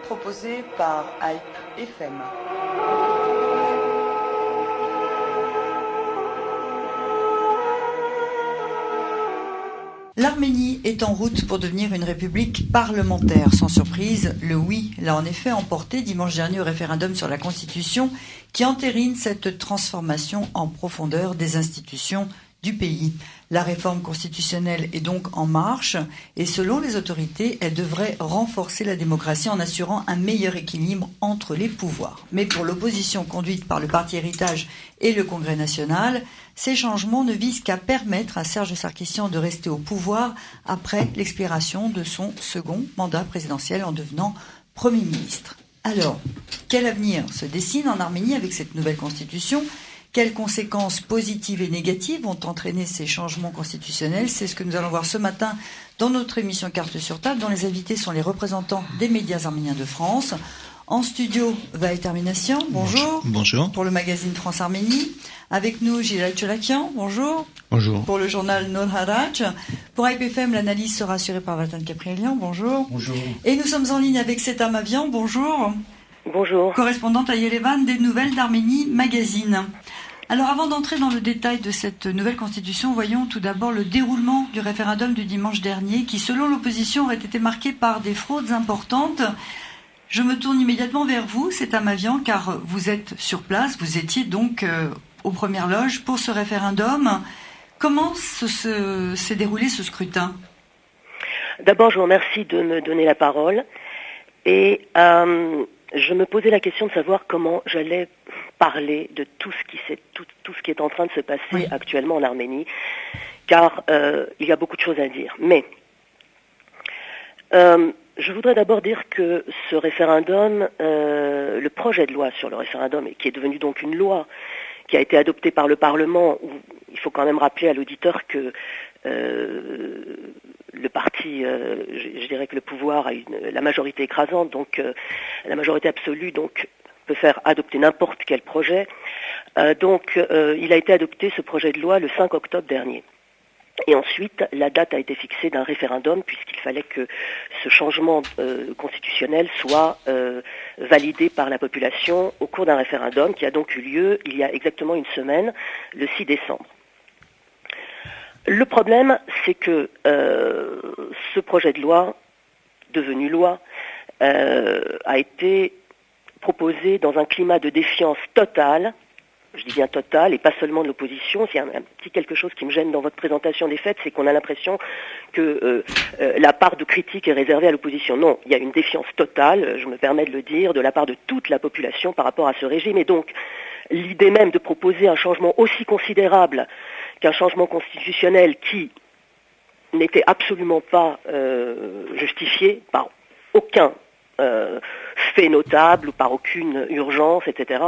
proposé par Hype FM. L'Arménie est en route pour devenir une république parlementaire. Sans surprise, le oui l'a en effet emporté dimanche dernier au référendum sur la Constitution qui entérine cette transformation en profondeur des institutions du pays. La réforme constitutionnelle est donc en marche et selon les autorités, elle devrait renforcer la démocratie en assurant un meilleur équilibre entre les pouvoirs. Mais pour l'opposition conduite par le Parti Héritage et le Congrès national, ces changements ne visent qu'à permettre à Serge Sarkissian de rester au pouvoir après l'expiration de son second mandat présidentiel en devenant Premier ministre. Alors, quel avenir se dessine en Arménie avec cette nouvelle constitution ? Quelles conséquences positives et négatives vont entraîner ces changements constitutionnels ? C'est ce que nous allons voir ce matin dans notre émission Carte sur table, dont les invités sont les représentants des médias arméniens de France. En studio, Vaïd Arminassian, bonjour. Bonjour. Pour le magazine France Arménie. Avec nous, Gilal Cholakian, bonjour. Bonjour. Pour le journal Noor Haraj. Pour IPFM, l'analyse sera assurée par Vatan Caprielian, bonjour. Bonjour. Et nous sommes en ligne avec Seta Mavian, bonjour. Bonjour. Correspondante à Yerevan des Nouvelles d'Arménie Magazine. Alors avant d'entrer dans le détail de cette nouvelle constitution, voyons tout d'abord le déroulement du référendum du dimanche dernier qui, selon l'opposition, aurait été marqué par des fraudes importantes. Je me tourne immédiatement vers vous, Seta Mavian, car vous êtes sur place, vous étiez donc aux premières loges pour ce référendum. Comment s'est déroulé ce scrutin ? D'abord, je vous remercie de me donner la parole et je me posais la question de savoir comment j'allais parler de tout ce qui est en train de se passer actuellement en Arménie, car il y a beaucoup de choses à dire. Mais je voudrais d'abord dire que ce référendum, le projet de loi sur le référendum, qui est devenu donc une loi qui a été adoptée par le Parlement, où il faut quand même rappeler à l'auditeur que le parti, je dirais que le pouvoir a la majorité écrasante, donc la majorité absolue, donc peut faire adopter n'importe quel projet. Il a été adopté ce projet de loi le 5 octobre dernier. Et ensuite, la date a été fixée d'un référendum puisqu'il fallait que ce changement constitutionnel soit validé par la population au cours d'un référendum qui a donc eu lieu il y a exactement une semaine, le 6 décembre. Le problème, c'est que ce projet de loi, devenu loi, a été proposé dans un climat de défiance totale. Je dis bien total, et pas seulement de l'opposition. S'il y a un petit quelque chose qui me gêne dans votre présentation des faits, c'est qu'on a l'impression que la part de critique est réservée à l'opposition. Non, il y a une défiance totale, je me permets de le dire, de la part de toute la population par rapport à ce régime. Et donc, l'idée même de proposer un changement aussi considérable qu'un changement constitutionnel qui n'était absolument pas justifié par aucun fait notable ou par aucune urgence, etc.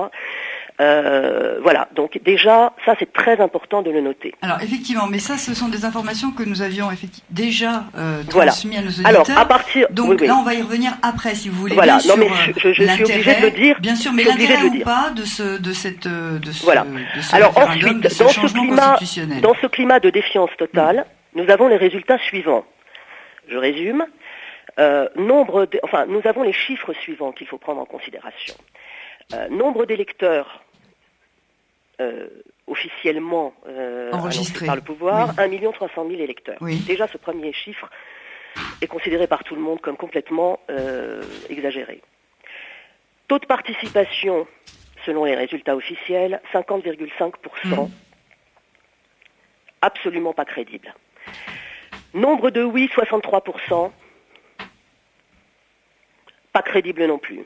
Voilà, donc déjà, ça c'est très important de le noter. Alors effectivement, mais ça ce sont des informations que nous avions déjà transmises à nos auditeurs. Alors, à partir... Donc là on va y revenir après si vous voulez. Voilà, bien non sûr, mais je suis obligée de le dire. Bien sûr, mais l'intérêt ou pas de ce voilà. Alors référendum, ensuite, dans ce climat de défiance totale, nous avons les résultats suivants. Je résume. Nous avons les chiffres suivants qu'il faut prendre en considération. Nombre d'électeurs officiellement enregistrés par le pouvoir, 1 300 000 électeurs. Oui. Déjà, ce premier chiffre est considéré par tout le monde comme complètement exagéré. Taux de participation, selon les résultats officiels, 50,5%. Absolument pas crédible. Nombre de oui, 63%. Pas crédible non plus.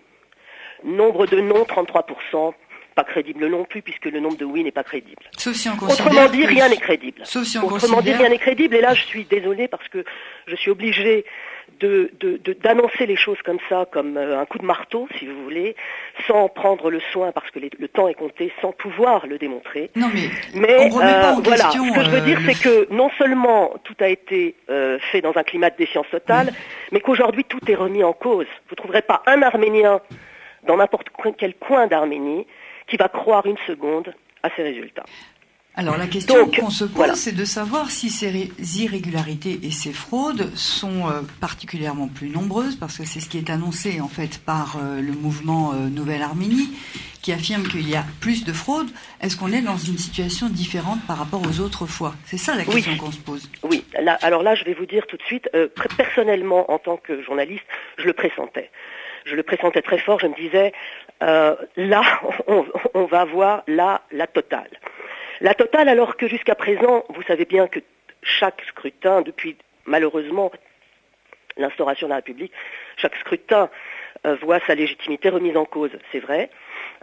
Nombre de non, 33%. Pas crédible non plus, puisque le nombre de oui n'est pas crédible. Sauf si on considère Autrement dit, rien n'est crédible. Sauf si on Autrement dit, rien n'est crédible. Et là, je suis désolée parce que je suis obligée d'annoncer les choses comme ça, comme un coup de marteau, si vous voulez, sans prendre le soin, parce que le temps est compté, sans pouvoir le démontrer. Non, mais on remet pas en voilà. question, Ce que je veux dire, c'est que non seulement tout a été fait dans un climat de défiance totale, mais qu'aujourd'hui tout est remis en cause. Vous ne trouverez pas un Arménien dans n'importe quel coin d'Arménie qui va croire une seconde à ces résultats. Alors la question qu'on se pose, voilà. c'est de savoir si ces irrégularités et ces fraudes sont particulièrement plus nombreuses, parce que c'est ce qui est annoncé en fait par le mouvement Nouvelle Arménie, qui affirme qu'il y a plus de fraudes. Est-ce qu'on est dans une situation différente par rapport aux autres fois? C'est ça la question qu'on se pose. Oui, alors là je vais vous dire tout de suite, personnellement en tant que journaliste, je le pressentais. Je le pressentais très fort, je me disais, là on va avoir la totale. La totale, alors que jusqu'à présent, vous savez bien que chaque scrutin, depuis malheureusement l'instauration de la République, chaque scrutin voit sa légitimité remise en cause, c'est vrai.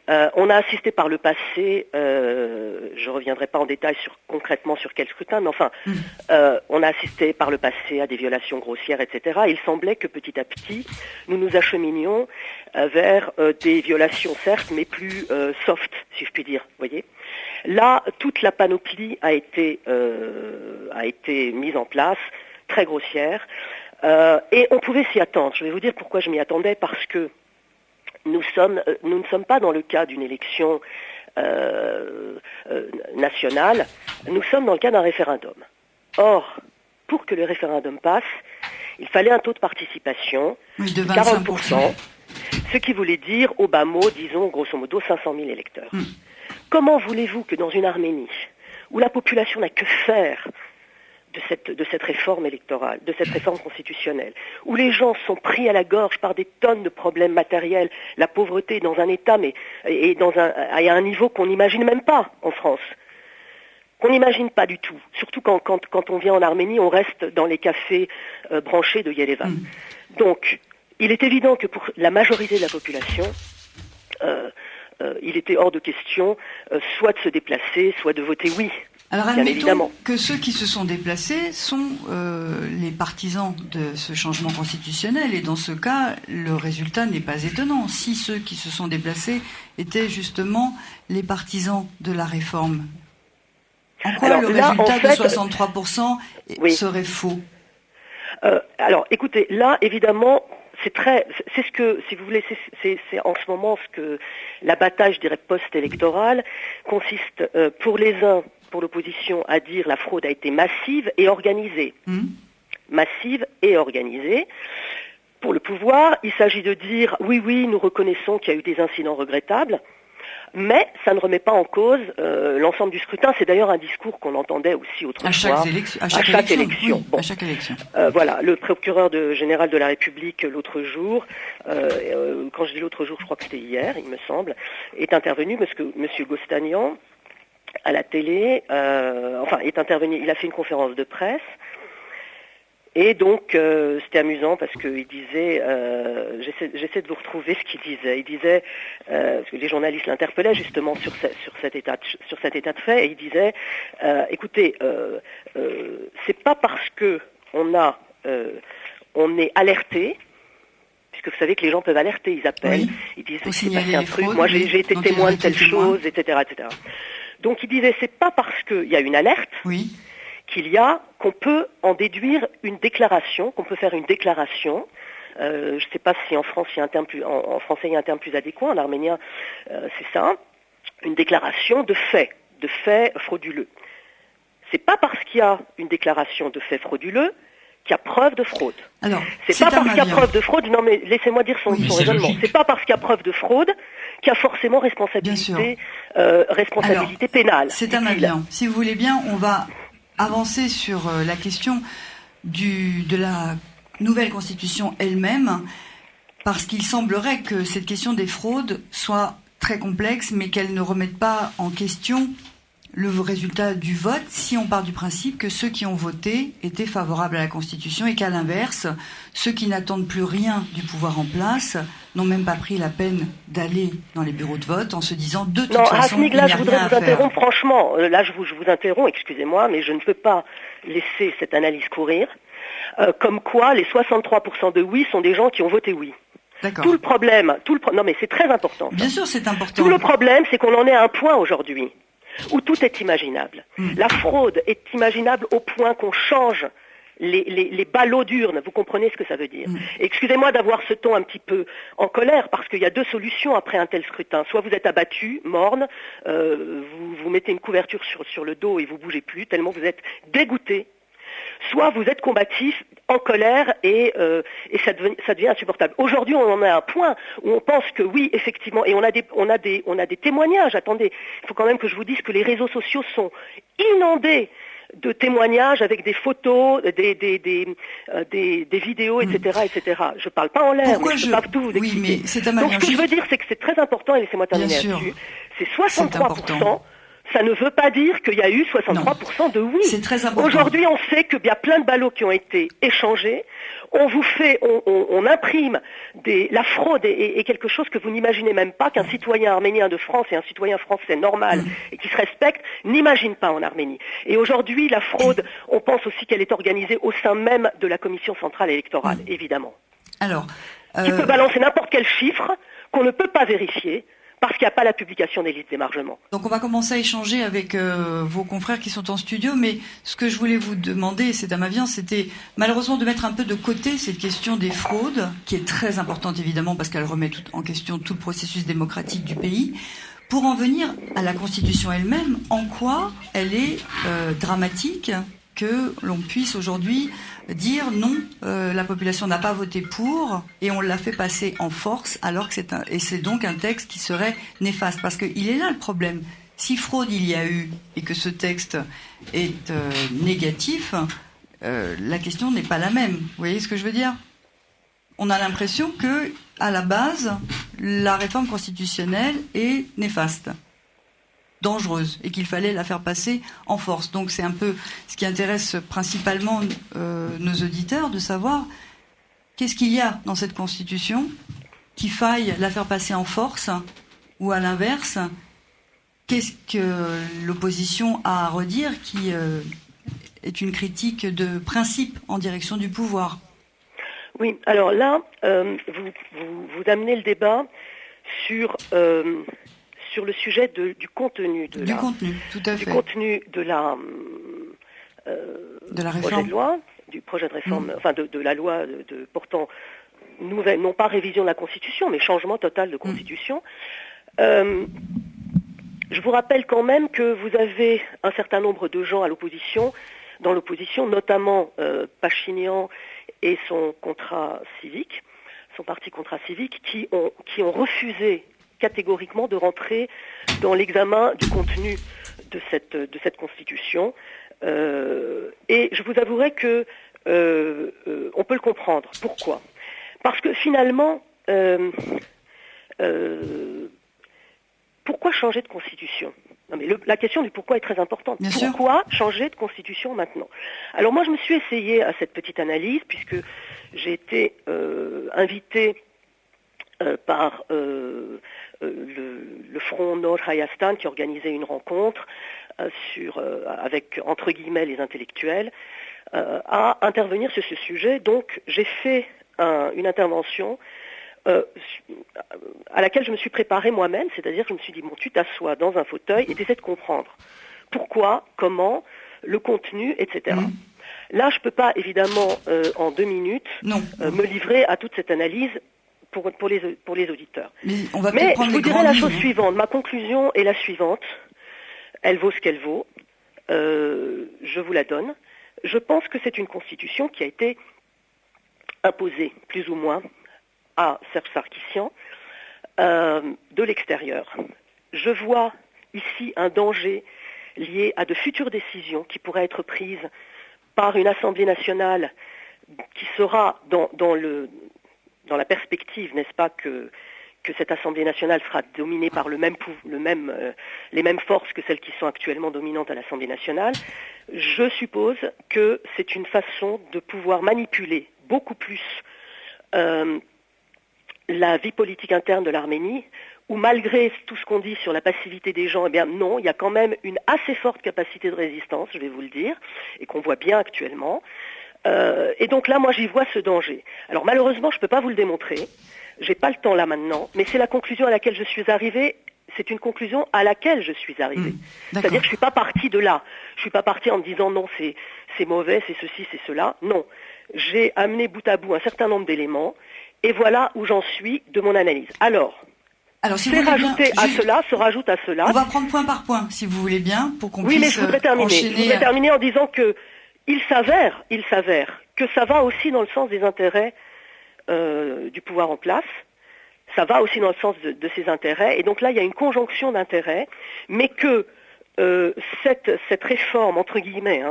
On a assisté par le passé, je ne reviendrai pas en détail concrètement sur quel scrutin, mais enfin, on a assisté par le passé à des violations grossières, etc. Il semblait que petit à petit, nous nous acheminions vers des violations, certes, mais plus soft, si je puis dire, vous voyez. Là, toute la panoplie a été mise en place, très grossière, et on pouvait s'y attendre. Je vais vous dire pourquoi je m'y attendais, parce que nous ne sommes pas dans le cas d'une élection nationale, nous sommes dans le cas d'un référendum. Or, pour que le référendum passe, il fallait un taux de participation de 40%, ce qui voulait dire, au bas mot, disons, grosso modo, 500 000 électeurs. Comment voulez-vous que dans une Arménie, où la population n'a que faire de cette réforme électorale, de cette réforme constitutionnelle, où les gens sont pris à la gorge par des tonnes de problèmes matériels, la pauvreté dans un état, mais et à un niveau qu'on n'imagine même pas en France, qu'on n'imagine pas du tout. Surtout quand on vient en Arménie, on reste dans les cafés branchés de Yerevan. Donc, il est évident que pour la majorité de la population, il était hors de question soit de se déplacer, soit de voter oui. Alors admettons que ceux qui se sont déplacés sont les partisans de ce changement constitutionnel, et dans ce cas, le résultat n'est pas étonnant. Si ceux qui se sont déplacés étaient justement les partisans de la réforme, en quoi le résultat de 63% serait faux? Alors écoutez, là évidemment, c'est ce que, si vous voulez, c'est en ce moment ce que la bataille, je dirais, post-électorale consiste pour les uns, pour l'opposition, à dire la fraude a été massive et organisée. Massive et organisée. Pour le pouvoir, il s'agit de dire oui, nous reconnaissons qu'il y a eu des incidents regrettables, mais ça ne remet pas en cause l'ensemble du scrutin. C'est d'ailleurs un discours qu'on entendait aussi autrefois. À chaque élection. Oui, bon. À chaque élection. Voilà, le procureur général de la République l'autre jour, quand je dis l'autre jour, je crois que c'était hier, il me semble, est intervenu parce que M. Gostanian, à la télé, est intervenu, il a fait une conférence de presse. Et donc, c'était amusant parce qu'il disait, j'essaie de vous retrouver ce qu'il disait. Il disait, parce que les journalistes l'interpellaient justement sur cet état de fait, et il disait, écoutez, c'est pas parce que on est alerté, puisque vous savez que les gens peuvent alerter, ils appellent, ils disent, il s'est passé un truc, moi j'ai été témoin de telle chose, etc., etc. Donc il disait, c'est pas parce qu'il y a une alerte. Qu'on peut en déduire une déclaration, qu'on peut faire une déclaration. Je ne sais pas si en France il y a un terme en français il y a un terme plus adéquat, en arménien c'est ça, une déclaration de fait frauduleux. C'est pas parce qu'il y a une déclaration de fait frauduleux qu'il y a preuve de fraude. Alors, c'est pas parce qu'il y a preuve de fraude, non mais laissez-moi dire son raisonnement. C'est pas parce qu'il y a preuve de fraude qu'il y a forcément responsabilité pénale. C'est un avion. Si vous voulez bien, on va avancer sur la question de la nouvelle constitution elle-même, parce qu'il semblerait que cette question des fraudes soit très complexe, mais qu'elle ne remette pas en question le résultat du vote, si on part du principe que ceux qui ont voté étaient favorables à la Constitution, et qu'à l'inverse, ceux qui n'attendent plus rien du pouvoir en place n'ont même pas pris la peine d'aller dans les bureaux de vote en se disant de toute façon, il n'y a rien à faire. Je voudrais vous interrompre, franchement, là je vous interromps, excusez-moi, mais je ne peux pas laisser cette analyse courir, comme quoi les 63% de oui sont des gens qui ont voté oui. D'accord. Tout le problème, non mais c'est très important. Bien sûr, c'est important. Tout le problème, c'est qu'on en est à un point aujourd'hui où tout est imaginable. La fraude est imaginable au point qu'on change les ballots d'urne, vous comprenez ce que ça veut dire. Excusez-moi d'avoir ce ton un petit peu en colère, parce qu'il y a deux solutions après un tel scrutin. Soit vous êtes abattu, morne, vous mettez une couverture sur le dos et vous bougez plus, tellement vous êtes dégoûté. Soit vous êtes combatif, en colère, et ça devient insupportable. Aujourd'hui, on en est à un point où on pense que oui, effectivement, et on a des témoignages. Attendez, il faut quand même que je vous dise que les réseaux sociaux sont inondés de témoignages avec des photos, des vidéos, etc., etc. Je parle pas en l'air, mais je peux pas tout vous expliquer. Oui, mais c'est donc ce que je veux dire, c'est que c'est très important, et laissez-moi terminer là-dessus, c'est 63%. Ça ne veut pas dire qu'il y a eu 63% de oui. C'est très important. Aujourd'hui, on sait qu'il y a plein de ballots qui ont été échangés. On imprime la fraude est quelque chose que vous n'imaginez même pas qu'un citoyen arménien de France et un citoyen français normal et qui se respecte n'imaginent pas en Arménie. Et aujourd'hui, la fraude, on pense aussi qu'elle est organisée au sein même de la Commission centrale électorale, évidemment. Alors, qui peut balancer n'importe quel chiffre qu'on ne peut pas vérifier, parce qu'il n'y a pas la publication des listes d'émargement. Donc on va commencer à échanger avec vos confrères qui sont en studio, mais ce que je voulais vous demander, c'est à ma vie, c'était malheureusement de mettre un peu de côté cette question des fraudes, qui est très importante évidemment parce qu'elle remet en question tout le processus démocratique du pays, pour en venir à la Constitution elle-même, en quoi elle est dramatique que l'on puisse aujourd'hui dire non, la population n'a pas voté pour et on l'a fait passer en force alors que c'est donc un texte qui serait néfaste, parce qu'il est là le problème. Si fraude il y a eu et que ce texte est négatif, la question n'est pas la même. Vous voyez ce que je veux dire? On a l'impression que à la base la réforme constitutionnelle est néfaste, dangereuse, et qu'il fallait la faire passer en force. Donc c'est un peu ce qui intéresse principalement nos auditeurs, de savoir qu'est-ce qu'il y a dans cette Constitution qu'il faille la faire passer en force, ou à l'inverse, qu'est-ce que l'opposition a à redire qui est une critique de principe en direction du pouvoir. Oui, alors là, vous amenez le débat sur le sujet du contenu du contenu, tout à fait. Du contenu de la réforme. Du projet de réforme, enfin de la loi portant nouvelle, non pas révision de la Constitution, mais changement total de Constitution. Je vous rappelle quand même que vous avez un certain nombre de gens dans l'opposition, notamment Pachinian et son parti contrat civique, qui ont refusé catégoriquement de rentrer dans l'examen du contenu de cette Constitution. Et je vous avouerai que on peut le comprendre. Pourquoi ? Parce que finalement, pourquoi changer de Constitution ? Non, mais la question du pourquoi est très importante. Bien pourquoi sûr. changer de Constitution maintenant ? Alors moi, je me suis essayée à cette petite analyse, puisque j'ai été invitée par le Front Nord-Hayastan qui organisait une rencontre avec, entre guillemets, les intellectuels, à intervenir sur ce sujet. Donc j'ai fait une intervention à laquelle je me suis préparée moi-même, c'est-à-dire que je me suis dit, bon, tu t'assois dans un fauteuil et tu essaies de comprendre pourquoi, comment, le contenu, etc. Là, je ne peux pas, évidemment, en 2 minutes, me livrer à toute cette analyse pour les auditeurs. Mais je vous dirais la chose suivante. Ma conclusion est la suivante. Elle vaut ce qu'elle vaut. Je vous la donne. Je pense que c'est une constitution qui a été imposée, plus ou moins, à Serge Sarkissian, de l'extérieur. Je vois ici un danger lié à de futures décisions qui pourraient être prises par une Assemblée nationale qui sera dans la perspective, n'est-ce pas, que cette Assemblée nationale sera dominée par les mêmes forces que celles qui sont actuellement dominantes à l'Assemblée nationale. Je suppose que c'est une façon de pouvoir manipuler beaucoup plus la vie politique interne de l'Arménie, où malgré tout ce qu'on dit sur la passivité des gens, eh bien non, il y a quand même une assez forte capacité de résistance, je vais vous le dire, et qu'on voit bien actuellement. Et donc là, moi, j'y vois ce danger. Alors malheureusement, je ne peux pas vous le démontrer, j'ai pas le temps là maintenant, mais c'est la conclusion à laquelle je suis arrivée. C'est une conclusion à laquelle je suis arrivée. C'est-à-dire que je ne suis pas partie de là. Je ne suis pas partie en me disant non, c'est mauvais, c'est ceci, c'est cela. Non, j'ai amené bout à bout un certain nombre d'éléments et voilà où j'en suis de mon analyse. Alors si c'est rajouté à cela, se rajoute à cela. On va prendre point par point, si vous voulez bien, pour qu'on puisse puisse enchaîner. Oui, mais je voudrais terminer en disant que il s'avère que ça va aussi dans le sens des intérêts du pouvoir en place. Ça va aussi dans le sens de ses intérêts. Et donc là, il y a une conjonction d'intérêts, mais que cette réforme, entre guillemets,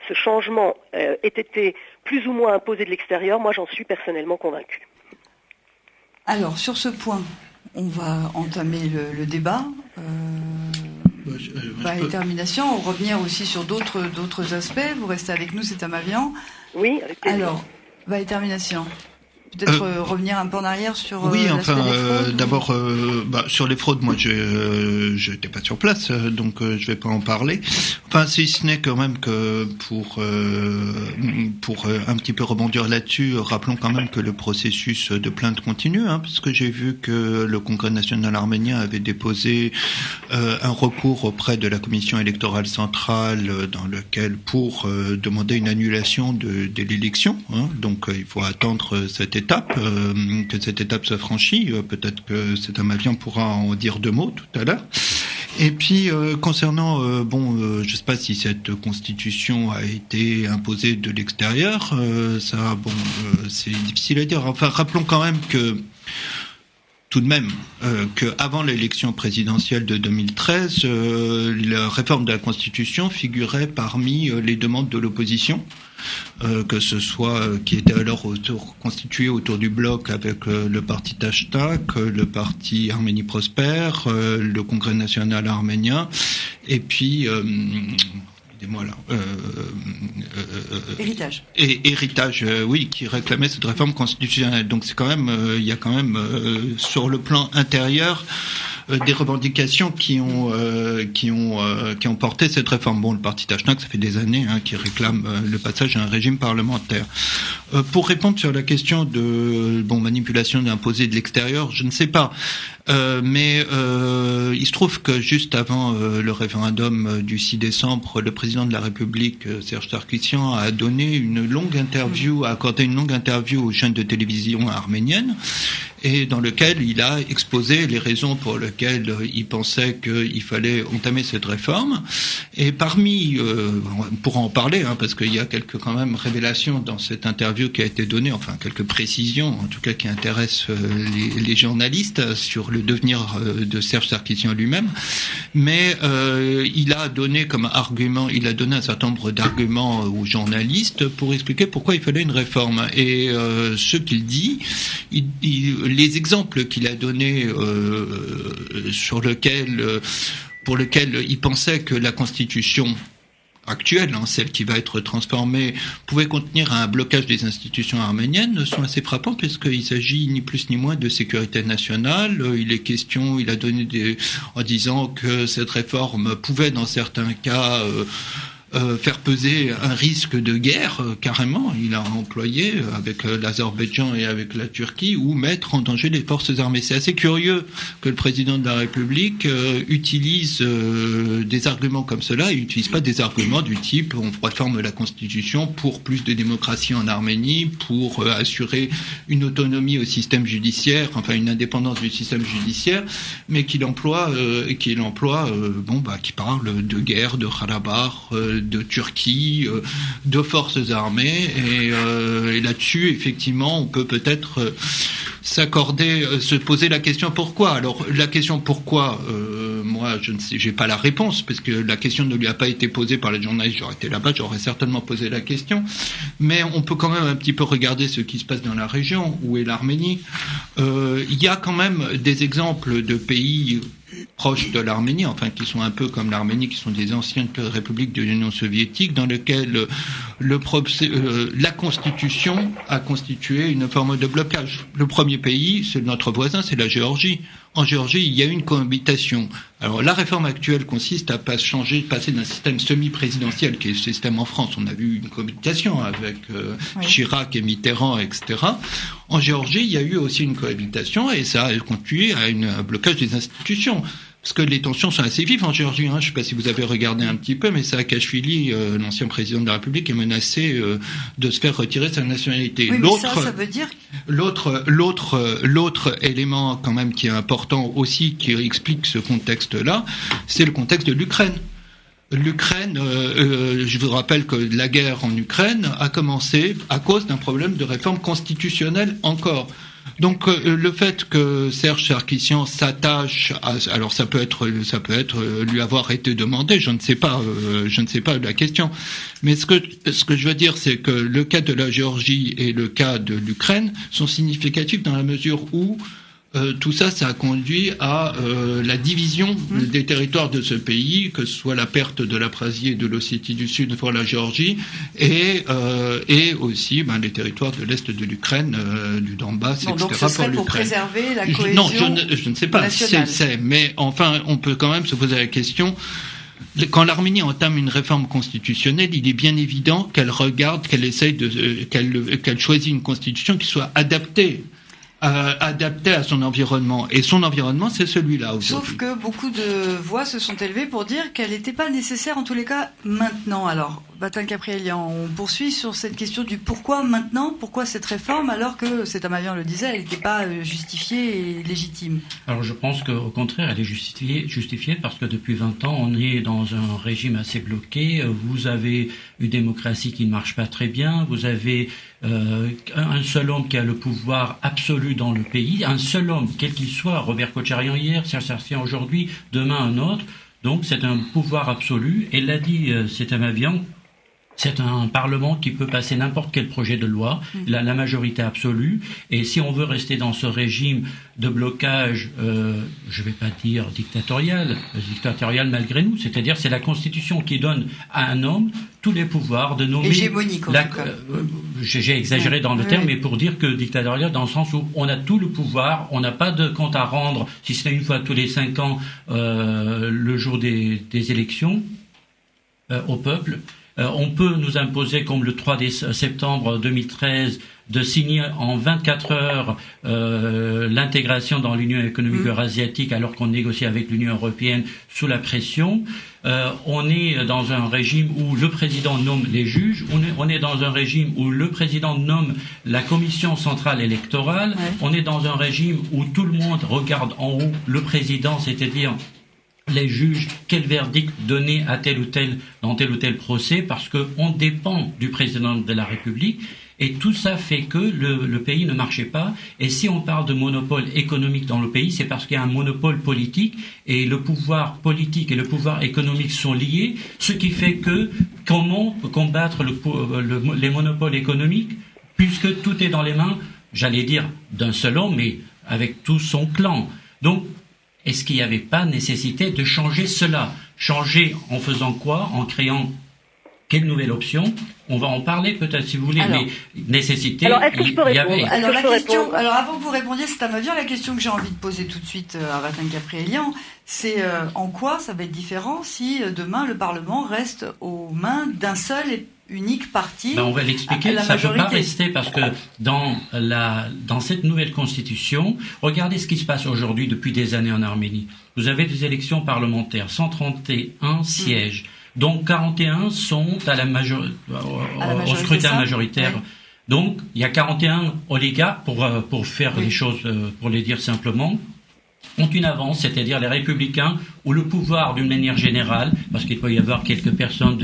ce changement ait été plus ou moins imposé de l'extérieur, moi j'en suis personnellement convaincue. Alors, sur ce point, on va entamer le débat. Et termination, revenir aussi sur d'autres aspects. Vous restez avec nous, c'est Amavian. Oui, avec plaisir. Alors, et termination. Peut-être revenir un peu en arrière sur oui, l'aspect des fraudes, d'abord sur les fraudes, moi je n'étais pas sur place, donc je vais pas en parler. Enfin, si ce n'est quand même que pour un petit peu rebondir là-dessus, rappelons quand même que le processus de plainte continue, parce que j'ai vu que le Congrès national arménien avait déposé un recours auprès de la commission électorale centrale dans lequel pour demander une annulation de l'élection. Donc il faut attendre cette étape, que cette étape soit franchie. Peut-être que cet Amavian pourra en dire 2 mots tout à l'heure. Et puis concernant, je sais pas si cette constitution a été imposée de l'extérieur. C'est difficile à dire. Enfin, rappelons quand même que tout de même qu'avant l'élection présidentielle de 2013, la réforme de la Constitution figurait parmi les demandes de l'opposition, que ce soit qui était alors constitué autour du bloc avec le parti Tashtak, le parti Arménie Prospère, le Congrès national arménien, et puis Héritage. Et Héritage, oui, qui réclamait cette réforme constitutionnelle. Donc c'est quand même, il y a quand même sur le plan intérieur des revendications qui ont porté cette réforme. Bon, le parti Tashnak, ça fait des années qui réclame le passage à un régime parlementaire. Pour répondre sur la question de manipulation d'imposés de l'extérieur, je ne sais pas. Mais il se trouve que juste avant le référendum du 6 décembre, le président de la République, Serge Sarkissian, a accordé une longue interview aux chaînes de télévision arméniennes, et dans lequel il a exposé les raisons pour lesquelles il pensait qu'il fallait entamer cette réforme. Et parmi, on pourra en parler, parce qu'il y a quelques quand même révélations dans cette interview qui a été donnée, enfin quelques précisions, en tout cas qui intéressent les journalistes sur le devenir de Serge Sarkissian lui-même. Mais il a donné un certain nombre d'arguments aux journalistes pour expliquer pourquoi il fallait une réforme. Et ce qu'il dit, les exemples qu'il a donnés pour lesquels il pensait que la Constitution actuelle, celle qui va être transformée, pouvait contenir un blocage des institutions arméniennes, sont assez frappants puisqu'il s'agit ni plus ni moins de sécurité nationale. Il a donné en disant que cette réforme pouvait dans certains cas faire peser un risque de guerre, carrément. Il a employé avec l'Azerbaïdjan et avec la Turquie, ou mettre en danger les forces armées. C'est assez curieux que le président de la République utilise des arguments comme cela. Il n'utilise pas des arguments du type on réforme la Constitution pour plus de démocratie en Arménie, pour assurer une autonomie au système judiciaire, enfin une indépendance du système judiciaire, mais qui parle de guerre, de Karabakh, de Turquie, de forces armées, et là-dessus, effectivement, on peut peut-être se poser la question pourquoi. Alors, la question pourquoi, moi, je ne sais, j'ai pas la réponse, parce que la question ne lui a pas été posée par les journalistes. J'aurais été là-bas, j'aurais certainement posé la question, mais on peut quand même un petit peu regarder ce qui se passe dans la région, où est l'Arménie. Il y a quand même des exemples de pays proches de l'Arménie, enfin qui sont un peu comme l'Arménie, qui sont des anciennes républiques de l'Union soviétique, dans lesquelles la Constitution a constitué une forme de blocage. Le premier pays, c'est notre voisin, c'est la Géorgie. En Géorgie, il y a une cohabitation. Alors, la réforme actuelle consiste à passer d'un système semi-présidentiel, qui est le système en France. On a vu une cohabitation avec Chirac et Mitterrand, etc. En Géorgie, il y a eu aussi une cohabitation, et ça a conduit à un blocage des institutions. Parce que les tensions sont assez vives en Géorgie. Je ne sais pas si vous avez regardé un petit peu, mais Saakashvili, l'ancien président de la République, est menacé de se faire retirer sa nationalité. Oui, mais ça veut dire... L'autre élément quand même qui est important aussi, qui explique ce contexte-là, c'est le contexte de l'Ukraine. L'Ukraine, je vous rappelle que la guerre en Ukraine a commencé à cause d'un problème de réforme constitutionnelle encore. Donc le fait que Serge Sarkissian s'attache à, alors ça peut être lui avoir été demandé, je ne sais pas la question, mais ce que je veux dire, c'est que le cas de la Géorgie et le cas de l'Ukraine sont significatifs dans la mesure où tout ça a conduit à la division des territoires de ce pays, que ce soit la perte de l'Abkhazie et de l'Ossétie du Sud pour la Géorgie, et aussi les territoires de l'est de l'Ukraine, du Donbass, etc. Donc ce serait pour préserver la cohésion Non, je ne sais pas si c'est, mais enfin, on peut quand même se poser la question. Quand l'Arménie entame une réforme constitutionnelle, il est bien évident qu'elle choisit une constitution qui soit adaptée à son environnement. Et son environnement, c'est celui-là aujourd'hui. Sauf que beaucoup de voix se sont élevées pour dire qu'elle n'était pas nécessaire, en tous les cas, maintenant. Alors, Batan Caprielian, on poursuit sur cette question du pourquoi maintenant, pourquoi cette réforme, alors que, c'est Amavian le disait, elle n'était pas justifiée et légitime. Alors, je pense qu'au contraire, elle est justifiée parce que depuis 20 ans, on est dans un régime assez bloqué. Vous avez une démocratie qui ne marche pas très bien. Vous avez un seul homme qui a le pouvoir absolu dans le pays, un seul homme, quel qu'il soit, Robert Kotcharian hier, Serge Sarkissian aujourd'hui, demain un autre. Donc c'est un pouvoir absolu. Et l'a dit Amavian, c'est un parlement qui peut passer n'importe quel projet de loi, la majorité absolue. Et si on veut rester dans ce régime de blocage, je ne vais pas dire dictatorial malgré nous, c'est-à-dire c'est la Constitution qui donne à un homme tous les pouvoirs de nommer... Hégémonique, en tout cas. J'ai exagéré dans le terme, mais pour dire que dictatorial dans le sens où on a tout le pouvoir, on n'a pas de compte à rendre, si ce n'est une fois tous les 5 ans, le jour des élections, au peuple. On peut nous imposer, comme le 3 septembre 2013, de signer en 24 heures l'intégration dans l'Union économique eurasiatique alors qu'on négocie avec l'Union européenne sous la pression. On est dans un régime où le président nomme les juges, on est dans un régime où le président nomme la commission centrale électorale, on est dans un régime où tout le monde regarde en haut le président, c'est-à-dire les juges, quel verdict donner à dans tel ou tel procès, parce qu'on dépend du président de la République. Et tout ça fait que le pays ne marchait pas. Et si on parle de monopole économique dans le pays, c'est parce qu'il y a un monopole politique, et le pouvoir politique et le pouvoir économique sont liés, ce qui fait que comment combattre les monopoles économiques, puisque tout est dans les mains, j'allais dire, d'un seul homme, mais avec tout son clan. Donc, est-ce qu'il n'y avait pas nécessité de changer cela? Changer en faisant quoi? En créant quelle nouvelle option? On va en parler peut-être si vous voulez, mais nécessité. Alors, est-ce que je peux répondre? Alors, avant que vous répondiez, c'est Amavian, la question que j'ai envie de poser tout de suite à Batan Caprielian, c'est en quoi ça va être différent si demain le Parlement reste aux mains d'un seul et unique parti? On va l'expliquer. Ça ne peut pas rester parce que dans cette nouvelle constitution, regardez ce qui se passe aujourd'hui depuis des années en Arménie. Vous avez des élections parlementaires, 131 sièges. Donc 41 sont au scrutin majoritaire. Oui. Donc il y a 41 oligarques, pour faire les choses, pour les dire simplement, ont une avance, c'est-à-dire les républicains, ou le pouvoir d'une manière générale, parce qu'il peut y avoir quelques personnes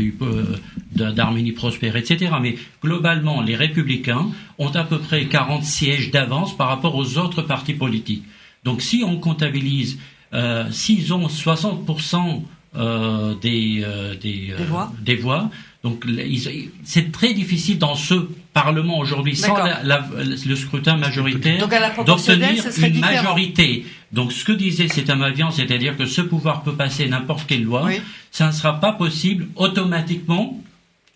d'Arménie prospère, etc. Mais globalement, les républicains ont à peu près 40 sièges d'avance par rapport aux autres partis politiques. Donc si on comptabilise, s'ils ont 60% des voix. Donc c'est très difficile dans ce Parlement aujourd'hui, sans le scrutin majoritaire, d'obtenir une majorité. Donc ce que disait Amavian, c'est-à-dire que ce pouvoir peut passer n'importe quelle loi, ça ne sera pas possible automatiquement,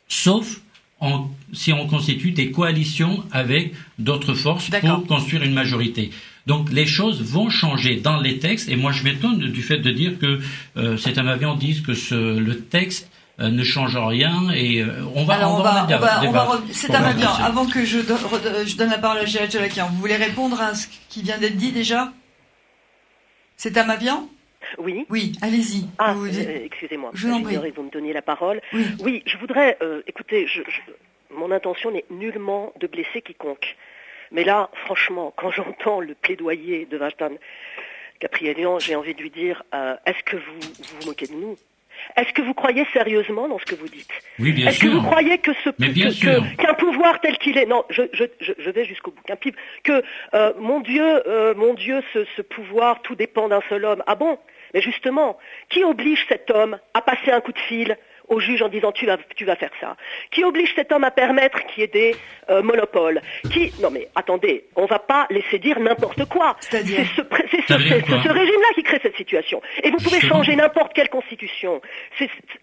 sauf si on constitue des coalitions avec d'autres forces pour construire une majorité. Donc les choses vont changer dans les textes, et moi je m'étonne du fait de dire que Amavian dise que le texte ne change rien, et on va c'est Amavian, avant que je donne la parole à Gérald Jalakian, vous voulez répondre à ce qui vient d'être dit déjà? C'est Amavian? Oui. Oui, allez-y. Ah, excusez-moi. Je vous en prie. J'ignorais que vous me donniez la parole. Oui. Oui, je voudrais... écoutez, mon intention n'est nullement de blesser quiconque. Mais là, franchement, quand j'entends le plaidoyer de Zoltán Gabrielian, j'ai envie de lui dire, est-ce que vous vous moquez de nous ? Est-ce que vous croyez sérieusement dans ce que vous dites ? Oui, bien Est-ce sûr. que vous croyez que qu'un pouvoir tel qu'il est, non, je vais jusqu'au bout, mon Dieu, ce pouvoir, tout dépend d'un seul homme. Ah bon ? Mais justement, qui oblige cet homme à passer un coup de fil au juge en disant tu vas faire ça? Qui oblige cet homme à permettre qu'il y ait des monopoles? Non mais attendez, on va pas laisser dire n'importe quoi. C'est-à-dire ce régime-là qui crée cette situation. Et vous pouvez changer n'importe quelle constitution.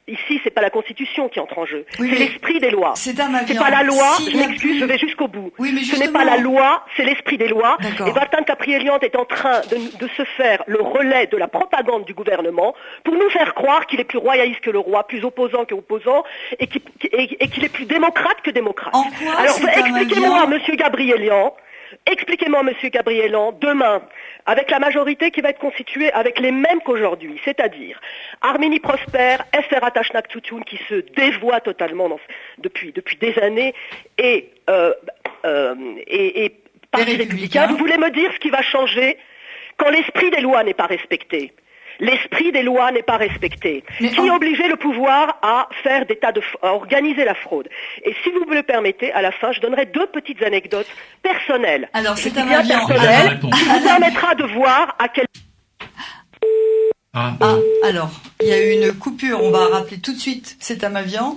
Ici, c'est pas la constitution qui entre en jeu. Oui, c'est l'esprit des lois. C'est pas la loi. Je m'excuse, je vais jusqu'au bout. Oui, mais ce n'est pas la loi, c'est l'esprit des lois. D'accord. Et Zoltán Gabrielian est en train de se faire le relais de la propagande du gouvernement pour nous faire croire qu'il est plus royaliste que le roi, plus opposant que opposant, et qu'il est plus démocrate que démocrate. En quoi alors expliquez-moi, Monsieur Gabrielian, demain, avec la majorité qui va être constituée avec les mêmes qu'aujourd'hui, c'est-à-dire Arménie Prosper, Efer Atashnak Tutyun qui se dévoie totalement depuis des années, et Parti républicain, vous voulez me dire ce qui va changer quand l'esprit des lois n'est pas respecté? L'esprit des lois n'est pas respecté. Qui obligeait le pouvoir à faire à organiser la fraude? Et si vous me le permettez, à la fin, je donnerai 2 petites anecdotes personnelles. Alors, c'est qui vous permettra de voir à quel... Alors, il y a eu une coupure. On va rappeler tout de suite Setamavian.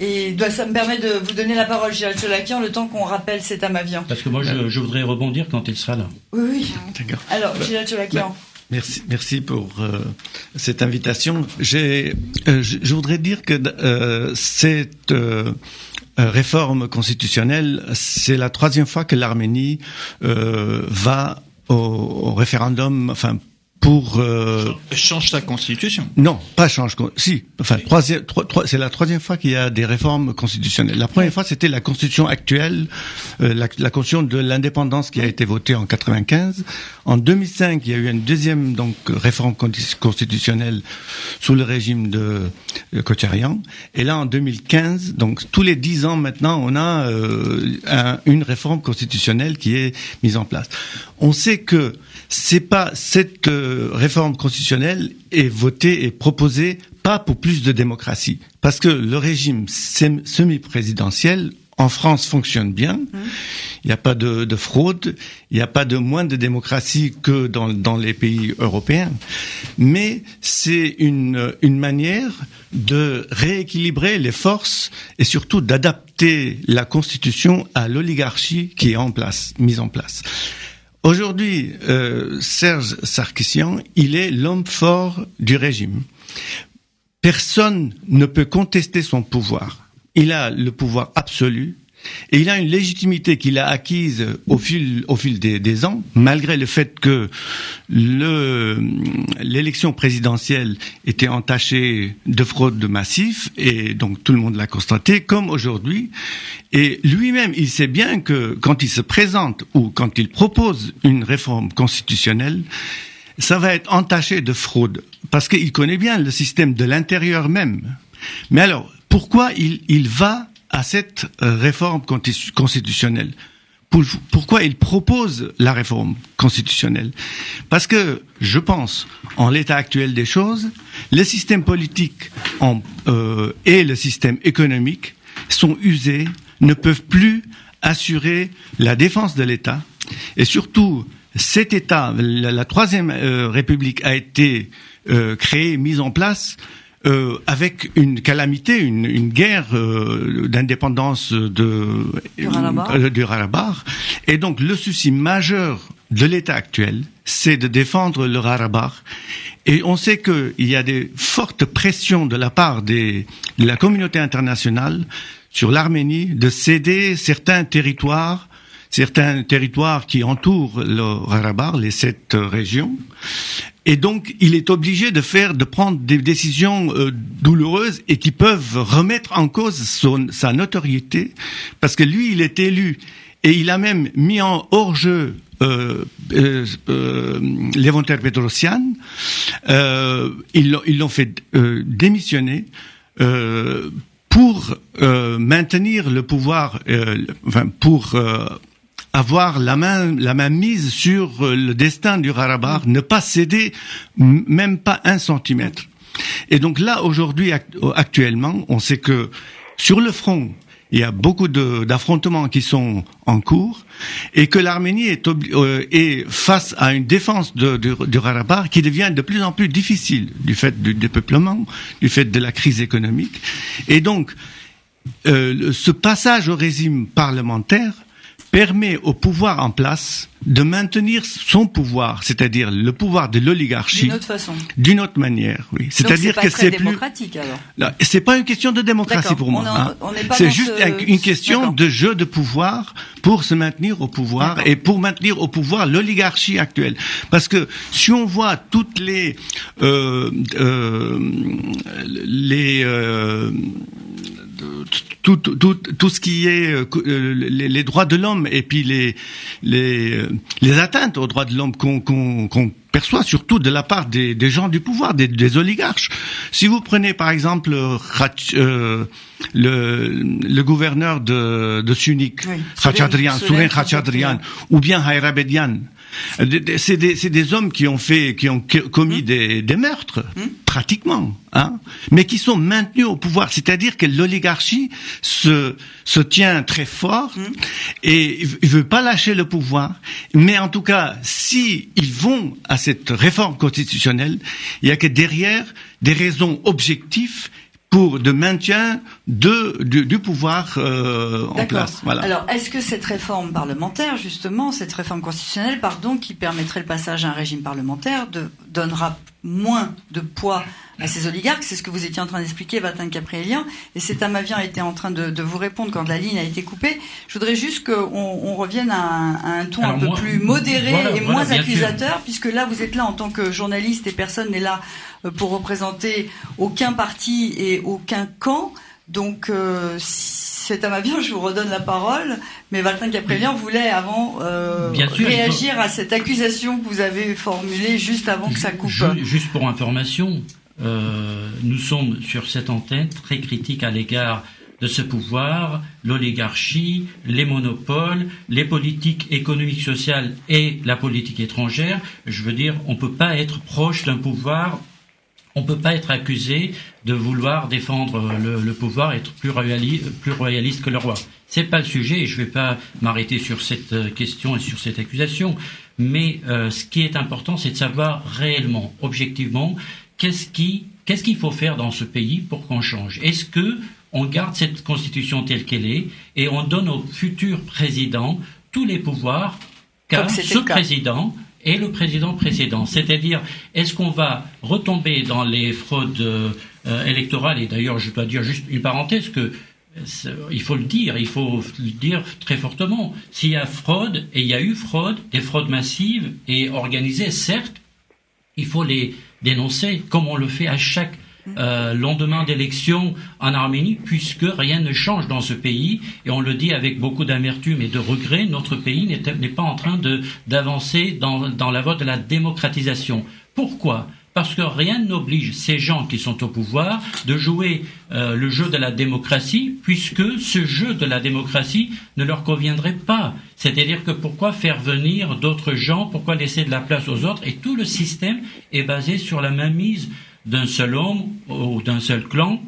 Et ça me permet de vous donner la parole, Gilad Cholakian, le temps qu'on rappelle Setamavian. Parce que moi, je voudrais rebondir quand il sera là. Oui. D'accord. Alors, Gilad Cholakian. Merci pour cette invitation. Je voudrais dire que cette réforme constitutionnelle, c'est la 3e fois que l'Arménie va au référendum, enfin pour change sa constitution. Non, pas change. Si, enfin c'est la 3e fois qu'il y a des réformes constitutionnelles. La première fois, c'était la constitution actuelle, la constitution de l'indépendance qui a été votée en 95. En 2005, il y a eu une deuxième réforme constitutionnelle sous le régime de Kocharyan. Et là, en 2015, donc tous les 10 ans maintenant, on a une réforme constitutionnelle qui est mise en place. On sait que c'est pas cette réforme constitutionnelle est votée et proposée pas pour plus de démocratie, parce que le régime semi-présidentiel en France fonctionne bien. Il n'y a pas de fraude, il n'y a pas de moins de démocratie que dans les pays européens, mais c'est une manière de rééquilibrer les forces et surtout d'adapter la Constitution à l'oligarchie qui est mise en place. Aujourd'hui, Serge Sarkissian, il est l'homme fort du régime. Personne ne peut contester son pouvoir. Il a le pouvoir absolu et il a une légitimité qu'il a acquise au fil des ans, malgré le fait que l'élection présidentielle était entachée de fraude massive, et donc tout le monde l'a constaté, comme aujourd'hui. Et lui-même, il sait bien que quand il se présente ou quand il propose une réforme constitutionnelle, ça va être entaché de fraude, parce qu'il connaît bien le système de l'intérieur même. Mais alors, pourquoi il va à cette réforme constitutionnelle? Pourquoi il propose la réforme constitutionnelle? Parce que, je pense, en l'état actuel des choses, le système politique et le système économique sont usés, ne peuvent plus assurer la défense de l'État. Et surtout, cet État, la Troisième République a été créée, mise en place avec une calamité, une guerre d'indépendance du Haut-Karabakh. Et donc le souci majeur de l'État actuel, c'est de défendre le Haut-Karabakh. Et on sait qu'il y a des fortes pressions de la part de la communauté internationale sur l'Arménie de céder certains territoires qui entourent le Haut-Karabakh, les 7 régions. Et donc, il est obligé de prendre des décisions douloureuses et qui peuvent remettre en cause sa notoriété, parce que lui, il est élu et il a même mis en hors-jeu Leventer Petrosyan. Ils l'ont fait démissionner pour maintenir le pouvoir, pour avoir la main mise sur le destin du Karabakh, ne pas céder même pas 1 centimètre. Et donc là, aujourd'hui, actuellement, on sait que sur le front, il y a beaucoup d'affrontements qui sont en cours, et que l'Arménie est face à une défense du Karabakh qui devient de plus en plus difficile du fait du dépeuplement, du fait de la crise économique. Et donc, ce passage au régime parlementaire permet au pouvoir en place de maintenir son pouvoir, c'est-à-dire le pouvoir de l'oligarchie. D'une autre façon. D'une autre manière, oui. C'est-à-dire que c'est plus démocratique, alors. Là, c'est pas une question de démocratie pour moi. C'est juste une question de jeu de pouvoir pour se maintenir au pouvoir et pour maintenir au pouvoir l'oligarchie actuelle. Parce que si on voit toutes tout ce qui est les droits de l'homme et puis les atteintes aux droits de l'homme qu'on perçoit surtout de la part des gens du pouvoir, des oligarches. Si vous prenez par exemple le gouverneur de Sunik, Souren Khachaturian, ou bien Hayra-Bedian, c'est des hommes qui ont commis des meurtres, pratiquement, mais qui sont maintenus au pouvoir. C'est-à-dire que l'oligarchie se tient très fort et il veut pas lâcher le pouvoir. Mais en tout cas, si ils vont à cette réforme constitutionnelle, il y a que derrière des raisons objectives de maintien du pouvoir en place. Voilà. Alors, est-ce que cette réforme parlementaire, justement, cette réforme constitutionnelle, qui permettrait le passage à un régime parlementaire, donnera moins de poids à ces oligarques? C'est ce que vous étiez en train d'expliquer, Vatan Kaprielian, et c'est Amavian était en train de vous répondre quand la ligne a été coupée. Je voudrais juste qu'on revienne à un ton un peu plus modéré et moins accusateur, puisque là, vous êtes là en tant que journaliste et personne n'est là pour représenter aucun parti et aucun camp. Donc, c'est Amavian, je vous redonne la parole. Mais Vatan Kaprielian voulait avant réagir à cette accusation que vous avez formulée juste avant que ça coupe. Juste pour information, nous sommes sur cette antenne très critiques à l'égard de ce pouvoir, l'oligarchie, les monopoles, les politiques économiques, sociales et la politique étrangère. Je veux dire, on ne peut pas être proche d'un pouvoir. On ne peut pas être accusé de vouloir défendre le pouvoir, être plus royaliste que le roi. C'est pas le sujet et je vais pas m'arrêter sur cette question et sur cette accusation. Mais ce qui est important, c'est de savoir réellement, objectivement, qu'est-ce qu'il faut faire dans ce pays pour qu'on change. Est-ce que on garde cette constitution telle qu'elle est et on donne au futur président tous les pouvoirs qu'a ce président et le président précédent. C'est-à-dire, est-ce qu'on va retomber dans les fraudes électorales? Et d'ailleurs, je dois dire juste une parenthèse que il faut le dire très fortement. S'il y a fraude, et il y a eu fraude, des fraudes massives et organisées, certes, il faut les dénoncer, comme on le fait à chaque lendemain d'élection en Arménie, puisque rien ne change dans ce pays, et on le dit avec beaucoup d'amertume et de regret, notre pays n'est pas en train d'avancer dans la voie de la démocratisation. Pourquoi ? Parce que rien n'oblige ces gens qui sont au pouvoir de jouer le jeu de la démocratie, puisque ce jeu de la démocratie ne leur conviendrait pas. C'est-à-dire que pourquoi faire venir d'autres gens, pourquoi laisser de la place aux autres? Et tout le système est basé sur la mainmise d'un seul homme ou d'un seul clan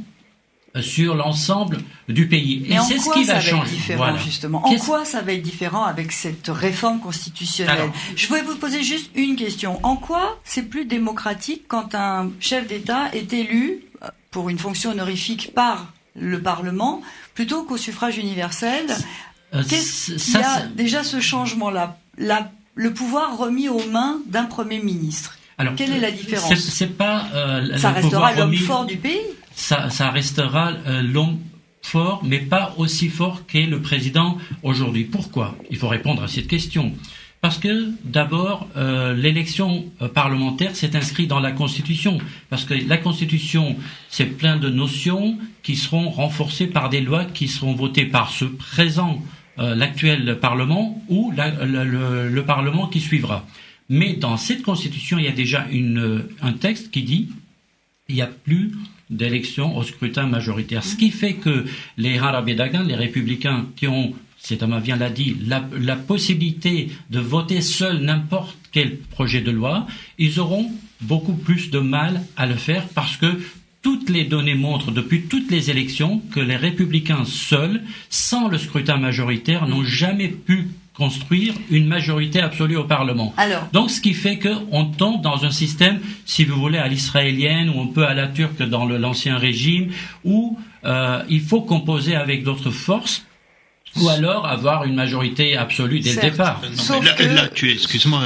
sur l'ensemble du pays. Mais et c'est ce qui va changer. Voilà. Justement. En quoi ça va être différent avec cette réforme constitutionnelle? Alors, je voulais vous poser juste une question. En quoi c'est plus démocratique quand un chef d'État est élu pour une fonction honorifique par le Parlement plutôt qu'au suffrage universel? Qu'est-ce qu'il y a déjà ce changement-là? Le pouvoir remis aux mains d'un Premier ministre. Alors, quelle est la différence? C'est pas ça restera l'homme fort du pays. Ça restera l'homme fort, mais pas aussi fort qu'est le président aujourd'hui. Pourquoi? Il faut répondre à cette question. Parce que, d'abord, l'élection parlementaire s'est inscrite dans la Constitution. Parce que la Constitution, c'est plein de notions qui seront renforcées par des lois qui seront votées par ce présent l'actuel Parlement ou le Parlement qui suivra. Mais dans cette Constitution, il y a déjà un texte qui dit il n'y a plus d'élection au scrutin majoritaire. Ce qui fait que les Harabedagan, les républicains qui ont, Setamavien l'a dit, la possibilité de voter seul n'importe quel projet de loi, ils auront beaucoup plus de mal à le faire parce que toutes les données montrent depuis toutes les élections que les républicains seuls, sans le scrutin majoritaire, n'ont jamais pu construire une majorité absolue au Parlement. Donc, ce qui fait qu'on tombe dans un système, si vous voulez, à l'israélienne, ou un peu à la turque dans l'ancien régime, où il faut composer avec d'autres forces, ou alors avoir une majorité absolue dès le départ. Non, mais là, excuse-moi,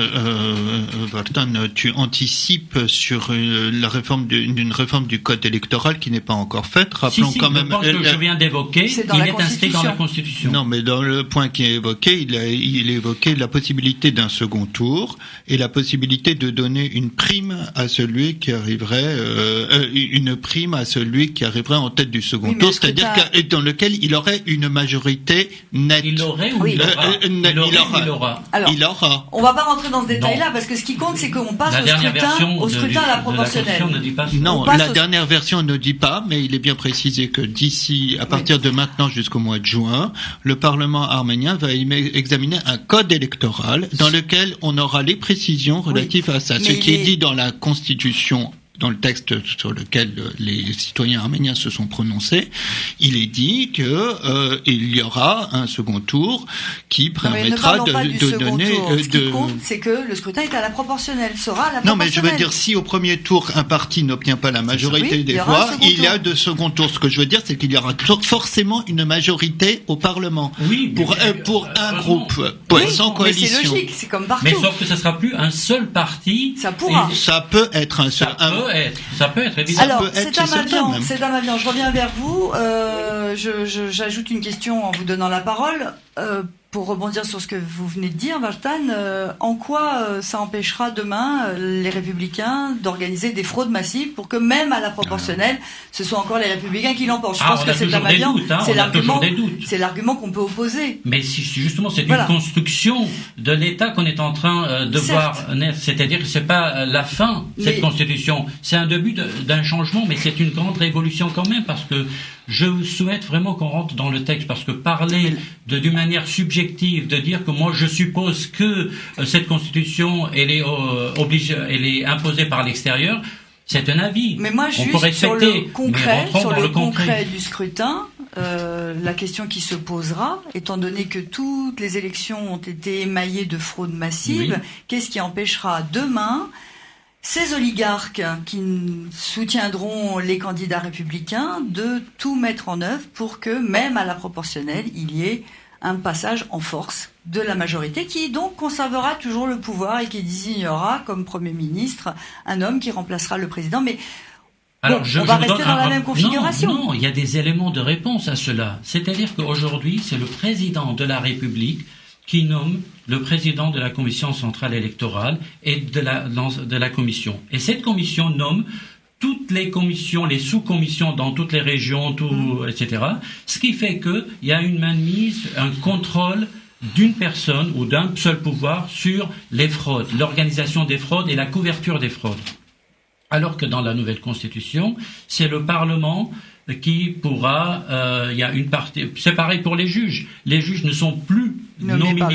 Vartan, tu anticipes sur la réforme d'une réforme du code électoral qui n'est pas encore faite. Rappelons quand même. Le point que je viens d'évoquer, il est inscrit dans la Constitution. Non, mais dans le point qui est évoqué, il évoquait la possibilité d'un second tour et la possibilité de donner une prime à celui qui arriverait, en tête du second tour, c'est-à-dire dans lequel il aurait une majorité net. Il aurait ou il aura. Alors, il aura. On va pas rentrer dans ce détail-là parce que ce qui compte, c'est qu'on passe au scrutin à la proportionnelle. Non, la dernière version ne dit pas, mais il est bien précisé que à partir de maintenant jusqu'au mois de juin, le Parlement arménien va examiner un code électoral dans lequel on aura les précisions relatives à ça. Ce qui est dit dans la Constitution, dans le texte sur lequel les citoyens arméniens se sont prononcés, il est dit que il y aura un second tour qui permettra de donner. Ce qui compte, c'est que le scrutin est à la proportionnelle, sera à la proportionnelle. Non, mais je veux dire, si au premier tour un parti n'obtient pas la majorité des voix, il y a de second tour. Ce que je veux dire, c'est qu'il y aura forcément une majorité au Parlement. Oui, pour un groupe, sans coalition. Mais c'est logique, c'est comme partout. Mais sauf que ça sera plus un seul parti. Ça pourra. Ça peut être un seul. Ça peut être évidemment. Alors, c'est Amavian, je reviens vers vous. J'ajoute une question en vous donnant la parole. Pour rebondir sur ce que vous venez de dire, Vartan, en quoi ça empêchera demain les Républicains d'organiser des fraudes massives pour que même à la proportionnelle, ce soit encore les Républicains qui l'emportent? Je pense que c'est Amavian, c'est l'argument qu'on peut opposer. Mais justement, c'est une construction de l'État qu'on est en train de voir naître. C'est-à-dire que c'est pas la fin, cette constitution. C'est un début d'un changement, mais c'est une grande révolution quand même, parce que je souhaite vraiment qu'on rentre dans le texte, parce que parler d'une manière subjective, de dire que moi je suppose que cette constitution elle est imposée par l'extérieur, c'est un avis. Mais moi, juste sur le concret du scrutin, la question qui se posera, étant donné que toutes les élections ont été émaillées de fraudes massives, qu'est-ce qui empêchera demain ces oligarques qui soutiendront les candidats républicains de tout mettre en œuvre pour que, même à la proportionnelle, il y ait un passage en force de la majorité qui donc conservera toujours le pouvoir et qui désignera comme Premier ministre un homme qui remplacera le président. Mais alors, on va rester dans la même configuration. Non, il y a des éléments de réponse à cela. C'est-à-dire qu'aujourd'hui, c'est le président de la République qui nomme le président de la Commission centrale électorale et de la commission. Et cette commission nomme toutes les commissions, les sous-commissions dans toutes les régions, etc. Ce qui fait qu'il y a une mainmise, un contrôle d'une personne ou d'un seul pouvoir sur les fraudes, l'organisation des fraudes et la couverture des fraudes. Alors que dans la nouvelle Constitution, c'est le Parlement qui pourra, il y a une partie, c'est pareil pour les juges. Les juges ne sont plus nommés par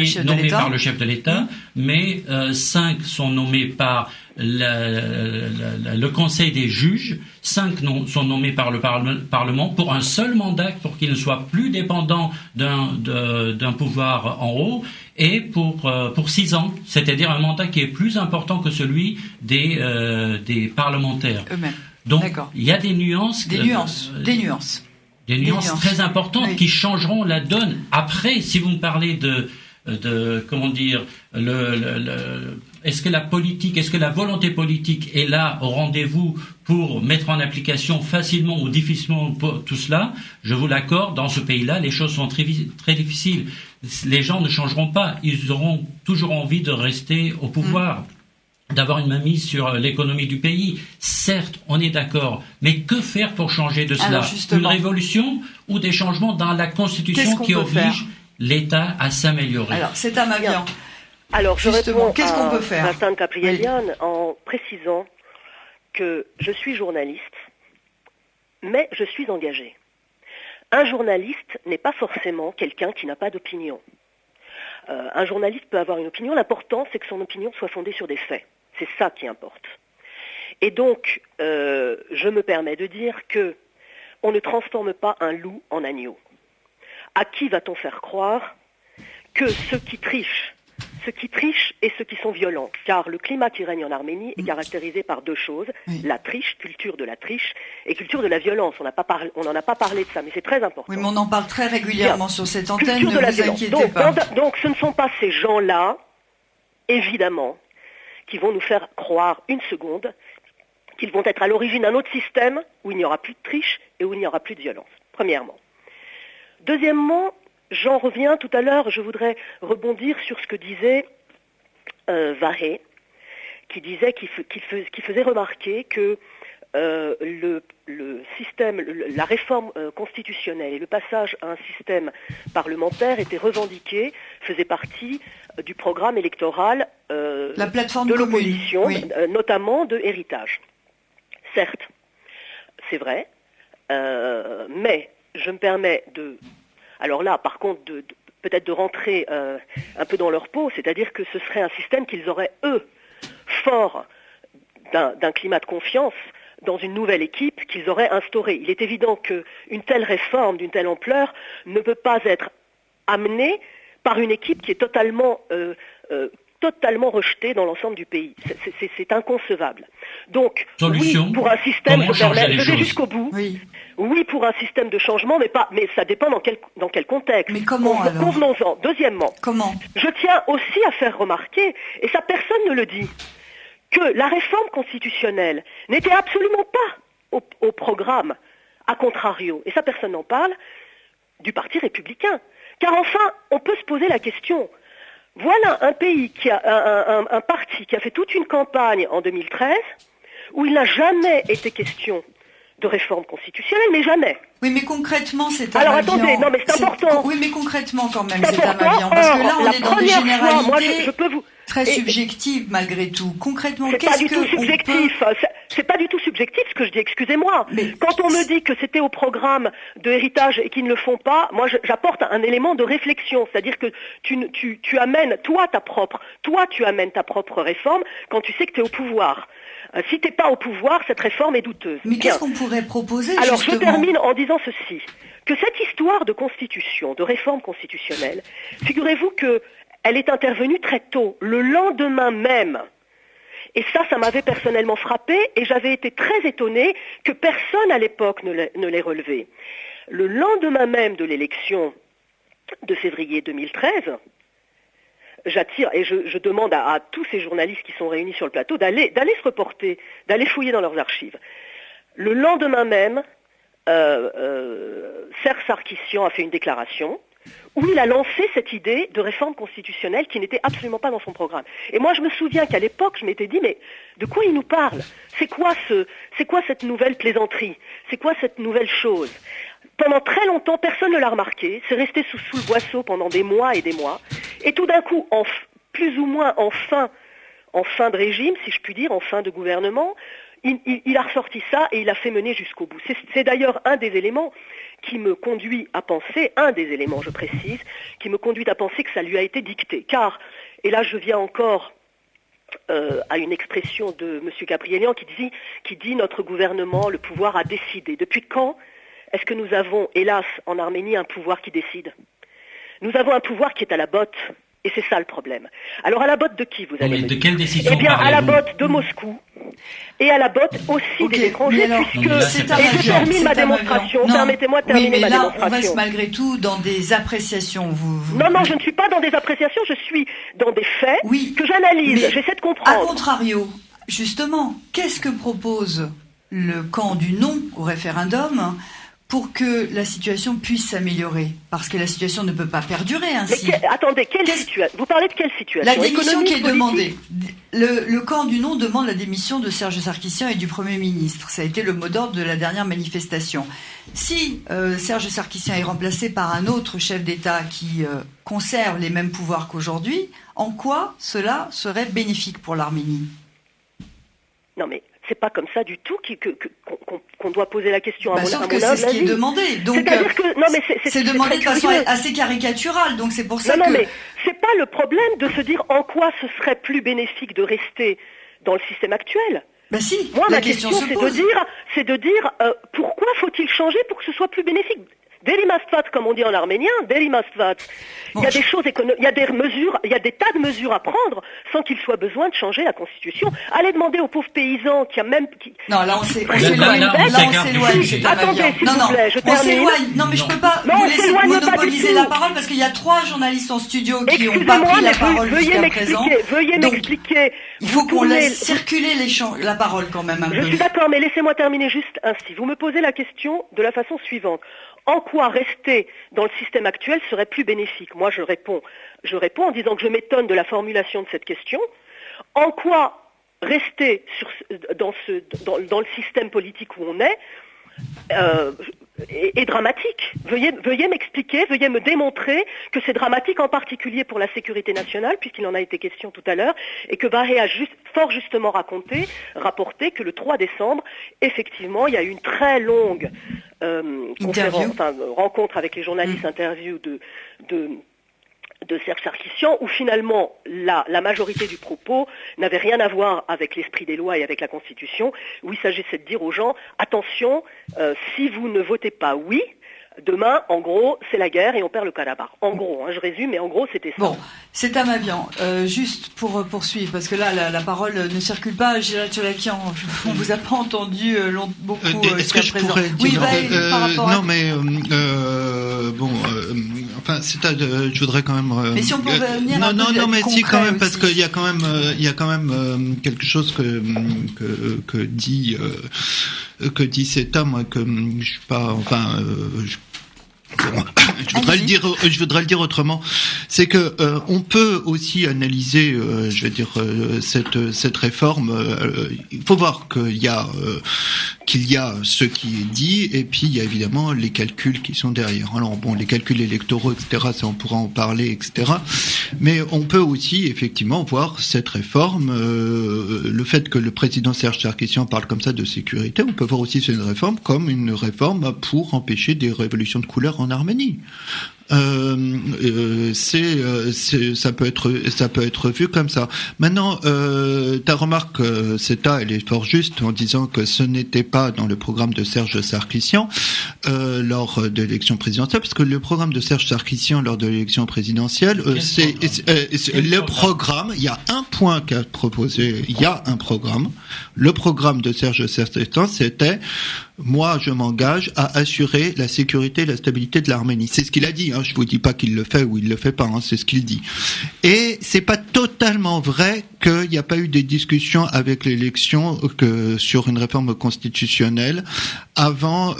le chef de l'État, mais 5 sont nommés par le Conseil des juges, 5 sont nommés par le Parlement pour un seul mandat, pour qu'ils ne soient plus dépendants d'un pouvoir en haut, et pour 6 ans, c'est-à-dire un mandat qui est plus important que celui des parlementaires. Eux-mêmes. Donc, il y a des nuances. Des nuances très importantes qui changeront la donne. Après, si vous me parlez de comment dire, est-ce que la volonté politique est là au rendez-vous pour mettre en application facilement ou difficilement tout cela? Je vous l'accorde, dans ce pays-là, les choses sont très, très difficiles. Les gens ne changeront pas. Ils auront toujours envie de rester au pouvoir. D'avoir une mainmise sur l'économie du pays. Certes, on est d'accord, mais que faire pour changer de cela? Une révolution ou des changements dans la Constitution qui obligent l'État à s'améliorer. Alors, c'est à Mavian. Alors, je Justement, réponds qu'est-ce qu'on peut faire? Vincent Gabrielian en précisant que je suis journaliste, mais je suis engagé. Un journaliste n'est pas forcément quelqu'un qui n'a pas d'opinion. Un journaliste peut avoir une opinion, l'important c'est que son opinion soit fondée sur des faits. C'est ça qui importe. Et donc, je me permets de dire que on ne transforme pas un loup en agneau. À qui va-t-on faire croire que ceux qui trichent et ceux qui sont violents, car le climat qui règne en Arménie est caractérisé par deux choses, la triche, culture de la triche, et culture de la violence. On n'en a pas parlé de ça, mais c'est très important. Oui, mais on en parle très régulièrement sur cette antenne, Culture ne de la vous violence. inquiétez pas. Donc ce ne sont pas ces gens-là, évidemment, qui vont nous faire croire une seconde qu'ils vont être à l'origine d'un autre système où il n'y aura plus de triche et où il n'y aura plus de violence, premièrement. Deuxièmement, j'en reviens tout à l'heure, je voudrais rebondir sur ce que disait Vahé, qui disait qui faisait remarquer que le système, la réforme constitutionnelle et le passage à un système parlementaire était revendiqué, faisait partie du programme électoral la plateforme de l'opposition, notamment de Héritage. Certes, c'est vrai, mais je me permets de... Alors là, par contre, peut-être de rentrer un peu dans leur peau, c'est-à-dire que ce serait un système qu'ils auraient, eux, fort d'un climat de confiance dans une nouvelle équipe qu'ils auraient instaurée. Il est évident qu'une telle réforme d'une telle ampleur ne peut pas être amenée par une équipe qui est totalement rejetée dans l'ensemble du pays. C'est inconcevable. Donc, solution, oui, pour un système, je vais jusqu'au bout. Oui, pour un système de changement, mais ça dépend dans quel contexte. Mais comment alors? Convenons-en. Deuxièmement, comment? Je tiens aussi à faire remarquer, et ça personne ne le dit, que la réforme constitutionnelle n'était absolument pas au programme, à contrario, et ça personne n'en parle, du Parti républicain. Car enfin, on peut se poser la question. Voilà un pays qui a un parti qui a fait toute une campagne en 2013 où il n'a jamais été question de réforme constitutionnelle, mais jamais. Oui, mais concrètement, c'est à Alors Mavian. attendez, non mais c'est important. Oui, mais concrètement quand même, c'est à Mavian. Parce que là, on est dans des généralités très subjectives malgré tout. Concrètement, qu'est-ce que c'est pas du tout subjectif ce que je dis, excusez-moi. Mais quand on me dit que c'était au programme de Héritage et qu'ils ne le font pas, moi j'apporte un élément de réflexion, c'est-à-dire que tu amènes tu amènes ta propre réforme quand tu sais que tu es au pouvoir. Si tu n'es pas au pouvoir, cette réforme est douteuse. Mais qu'est-ce qu'on pourrait proposer, Alors, justement? je termine en disant ceci, que cette histoire de constitution, de réforme constitutionnelle, figurez-vous qu'elle est intervenue très tôt, le lendemain même. Et ça m'avait personnellement frappé, et j'avais été très étonnée que personne à l'époque ne l'ait relevé. Le lendemain même de l'élection de février 2013, j'attire et je demande à tous ces journalistes qui sont réunis sur le plateau d'aller se reporter, d'aller fouiller dans leurs archives. Le lendemain même, Serge Sarkissian a fait une déclaration où il a lancé cette idée de réforme constitutionnelle qui n'était absolument pas dans son programme. Et moi, je me souviens qu'à l'époque, je m'étais dit, mais de quoi il nous parle? C'est quoi cette nouvelle plaisanterie? C'est quoi cette nouvelle chose? Pendant très longtemps, personne ne l'a remarqué. C'est resté sous le boisseau pendant des mois et des mois. Et tout d'un coup, plus ou moins en fin de régime, si je puis dire, en fin de gouvernement, il a ressorti ça et il a fait mener jusqu'au bout. C'est d'ailleurs un des éléments qui me conduit à penser, je précise, qui me conduit à penser que ça lui a été dicté. Car, et là je viens encore à une expression de M. Gabrielian qui dit notre gouvernement, le pouvoir a décidé. Depuis quand est-ce que nous avons, hélas, en Arménie, un pouvoir qui décide? Nous avons un pouvoir qui est à la botte, et c'est ça le problème. Alors à la botte de qui vous allez me dire? De quelle décision? Eh bien, à la botte de Moscou, et à la botte aussi des étrangers, puisque... Et je termine ma démonstration, permettez-moi de terminer ma démonstration. On reste malgré tout dans des appréciations. Non, je ne suis pas dans des appréciations, je suis dans des faits que j'analyse, j'essaie de comprendre. A contrario, justement, qu'est-ce que propose le camp du non au référendum pour que la situation puisse s'améliorer? Parce que la situation ne peut pas perdurer ainsi. Mais attendez, vous parlez de quelle situation? La démission qui est demandée. Le camp du non demande la démission de Serge Sarkissian et du Premier ministre. Ça a été le mot d'ordre de la dernière manifestation. Si Serge Sarkissian est remplacé par un autre chef d'État qui conserve les mêmes pouvoirs qu'aujourd'hui, en quoi cela serait bénéfique pour l'Arménie? Non mais c'est pas comme ça du tout qu'on doit poser la question. Sauf que c'est ce qui est demandé. Donc, c'est demandé de façon assez caricaturale. Donc c'est pour ça que... Non, mais c'est pas le problème de se dire en quoi ce serait plus bénéfique de rester dans le système actuel. Ben si, moi, la ma question c'est de dire pourquoi faut-il changer pour que ce soit plus bénéfique. Deli mastvat, comme on dit en arménien, deli mastvat. Il y a des choses il y a des mesures, il y a des tas de mesures à prendre sans qu'il soit besoin de changer la Constitution. Allez demander aux pauvres paysans Non, là on s'éloigne. Attendez, s'il vous plaît, je termine. On s'éloigne. Non, mais je peux pas vous laisser monopoliser la parole parce qu'il y a 3 journalistes en studio qui n'ont pas pris la parole jusqu'à présent. Veuillez m'expliquer. Il faut qu'on laisse circuler la parole quand même un peu. Je suis d'accord, mais laissez-moi terminer juste ainsi. Vous me posez la question de la façon suivante. En quoi rester dans le système actuel serait plus bénéfique? Moi, je réponds en disant que je m'étonne de la formulation de cette question. En quoi rester dans le système politique où on est est dramatique? Veuillez m'expliquer, veuillez me démontrer que c'est dramatique, en particulier pour la sécurité nationale, puisqu'il en a été question tout à l'heure, et que Bahé a fort justement rapporté que le 3 décembre, effectivement, il y a eu une très longue rencontre avec les journalistes, interview de Serge Sarkissian, où finalement la majorité du propos n'avait rien à voir avec l'esprit des lois et avec la Constitution, où il s'agissait de dire aux gens, attention, si vous ne votez pas oui, demain, en gros, c'est la guerre et on perd le Karabakh. En gros, je résume, mais en gros, c'était ça. Bon, c'est Amabian. Juste pour poursuivre, parce que là, la parole ne circule pas. Gilad Cholakian, on vous a pas entendu beaucoup est-ce que je présent. pourrais dire, Oui, par rapport à... Non, mais enfin, je voudrais quand même. Mais si on pouvait venir non, mais si quand même, aussi. parce qu'il y a quand même, quelque chose que dit cet homme, que je suis pas, enfin. Je voudrais le dire autrement. C'est que on peut aussi analyser, cette réforme. Il faut voir qu'il y a ce qui est dit, et puis il y a évidemment les calculs qui sont derrière. Alors bon, les calculs électoraux, etc., ça on pourra en parler, etc. Mais on peut aussi effectivement voir cette réforme, le fait que le président Serge Sarkissian parle comme ça de sécurité, on peut voir aussi cette réforme comme une réforme pour empêcher des révolutions de couleur en Arménie. Ça peut être vu comme ça. Maintenant, ta remarque, elle est fort juste en disant que ce n'était pas dans le programme de Serge Sarkissian lors de l'élection présidentielle, parce que le programme de Serge Sarkissian lors de l'élection présidentielle, le programme. Il y a un point qu'a proposé. Il y a un programme. Le programme de Serge Sarkissian, c'était: moi, je m'engage à assurer la sécurité et la stabilité de l'Arménie. C'est ce qu'il a dit. Je vous dis pas qu'il le fait ou il le fait pas. C'est ce qu'il dit. Et c'est pas totalement vrai qu'il n'y a pas eu des discussions avec l'élection sur une réforme constitutionnelle avant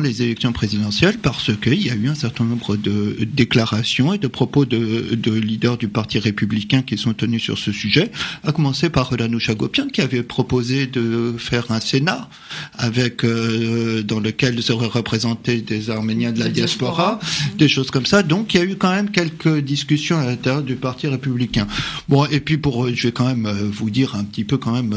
les élections présidentielles, parce qu'il y a eu un certain nombre de déclarations et de propos de leaders du Parti républicain qui sont tenus sur ce sujet, à commencer par Ranush Hagopian, qui avait proposé de faire un Sénat avec dans lequel seraient représentés des Arméniens de la diaspora, des choses comme ça. Donc il y a eu quand même quelques discussions à l'intérieur du Parti républicain. Bon, et puis je vais quand même vous dire un petit peu quand même,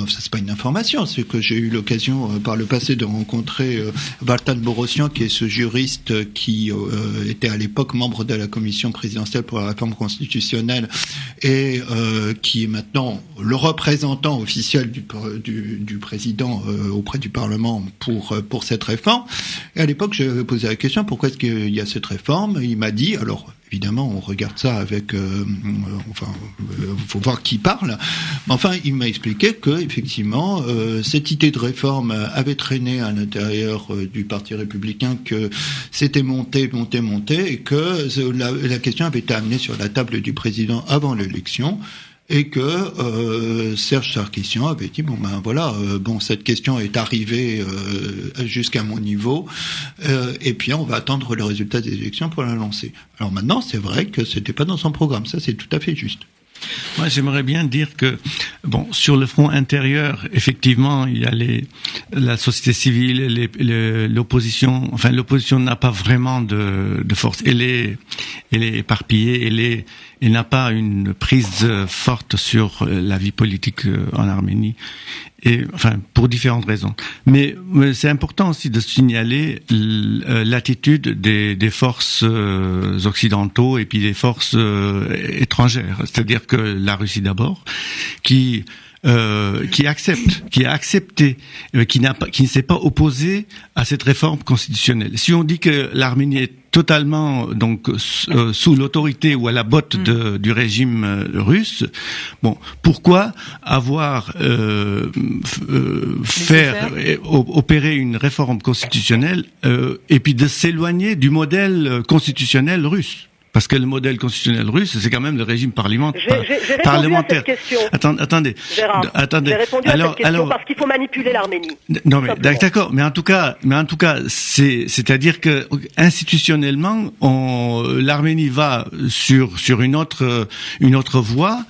ça c'est pas une information, c'est que j'ai eu l'occasion par le passé de rencontrer Valtan Borossian, qui est ce juriste qui était à l'époque membre de la commission présidentielle pour la réforme constitutionnelle et qui est maintenant le représentant officiel du président auprès du Parlement pour cette réforme. Et à l'époque, j'ai posé la question: pourquoi est-ce qu'il y a cette réforme? Il m'a dit, alors évidemment, on regarde ça avec, faut voir qui parle. Mais enfin, il m'a expliqué que effectivement, cette idée de réforme avait traîné à l'intérieur du Parti républicain, que c'était monté, et que la question avait été amenée sur la table du président avant l'élection. et que Serge Sarkissian avait dit cette question est arrivée jusqu'à mon niveau, et puis on va attendre le résultat des élections pour la lancer. Alors maintenant, c'est vrai que c'était pas dans son programme, ça c'est tout à fait juste. Moi, j'aimerais bien dire que, sur le front intérieur, effectivement, il y a la société civile, l'opposition. Enfin, l'opposition n'a pas vraiment de force. Elle est éparpillée. Elle n'a pas une prise forte sur la vie politique en Arménie. Et pour différentes raisons. Mais c'est important aussi de signaler l'attitude des forces occidentaux et puis des forces étrangères, c'est-à-dire que la Russie d'abord, qui a accepté, qui ne s'est pas opposé à cette réforme constitutionnelle. Si on dit que l'Arménie est totalement sous l'autorité ou à la botte du régime russe, pourquoi avoir opérer une réforme constitutionnelle et puis de s'éloigner du modèle constitutionnel russe? Parce que le modèle constitutionnel russe, c'est quand même le régime parlementaire. J'ai répondu à cette question. Attendez. Gérard, j'ai répondu à cette question parce qu'il faut manipuler l'Arménie. Non, mais d'accord. Mais en tout cas, c'est-à-dire que institutionnellement, l'Arménie va sur une autre voie.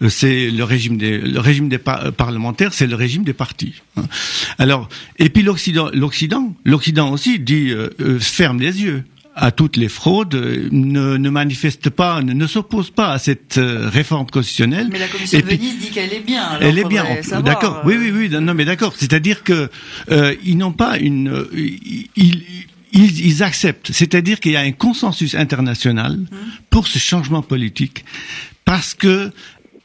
C'est le régime des parlementaires, c'est le régime des partis. Alors, et puis l'Occident aussi dit ferme les yeux à toutes les fraudes, ne manifeste pas, ne s'oppose pas à cette réforme constitutionnelle. Mais la Commission de Venise dit qu'elle est bien. Alors elle est bien, d'accord. Oui, non, mais d'accord. C'est-à-dire que ils n'ont pas ils acceptent. C'est-à-dire qu'il y a un consensus international pour ce changement politique, parce que,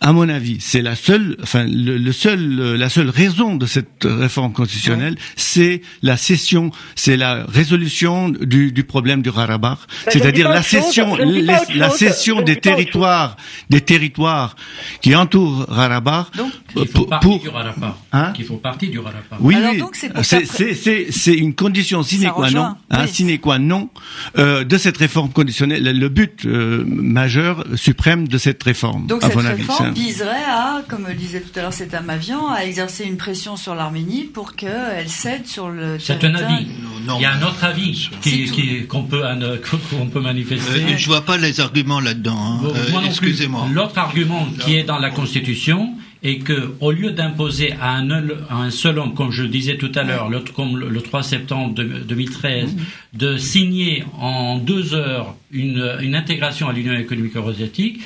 à mon avis, c'est la seule raison de cette réforme constitutionnelle, c'est la résolution du problème du Karabakh, c'est-à-dire la cession des territoires qui entourent Karabakh. Donc, qui font partie du Karabakh. Qui font partie du Karabakh. Oui, alors donc, c'est une condition sine qua non, de cette réforme conditionnelle, le but majeur, suprême de cette réforme. Donc, à cette mon avis, réforme viserait à, comme le disait tout à l'heure cet Amavian, à exercer une pression sur l'Arménie pour qu'elle cède sur le territoire. C'est un avis. Il y a un autre avis qu'on peut manifester. Je vois pas les arguments là-dedans. Excusez-moi. L'autre argument qui est dans la Constitution est que, au lieu d'imposer à un seul homme, comme je le disais tout à l'heure, comme le 3 septembre 2013, de signer en 2 heures une intégration à l'Union économique eurasiatique,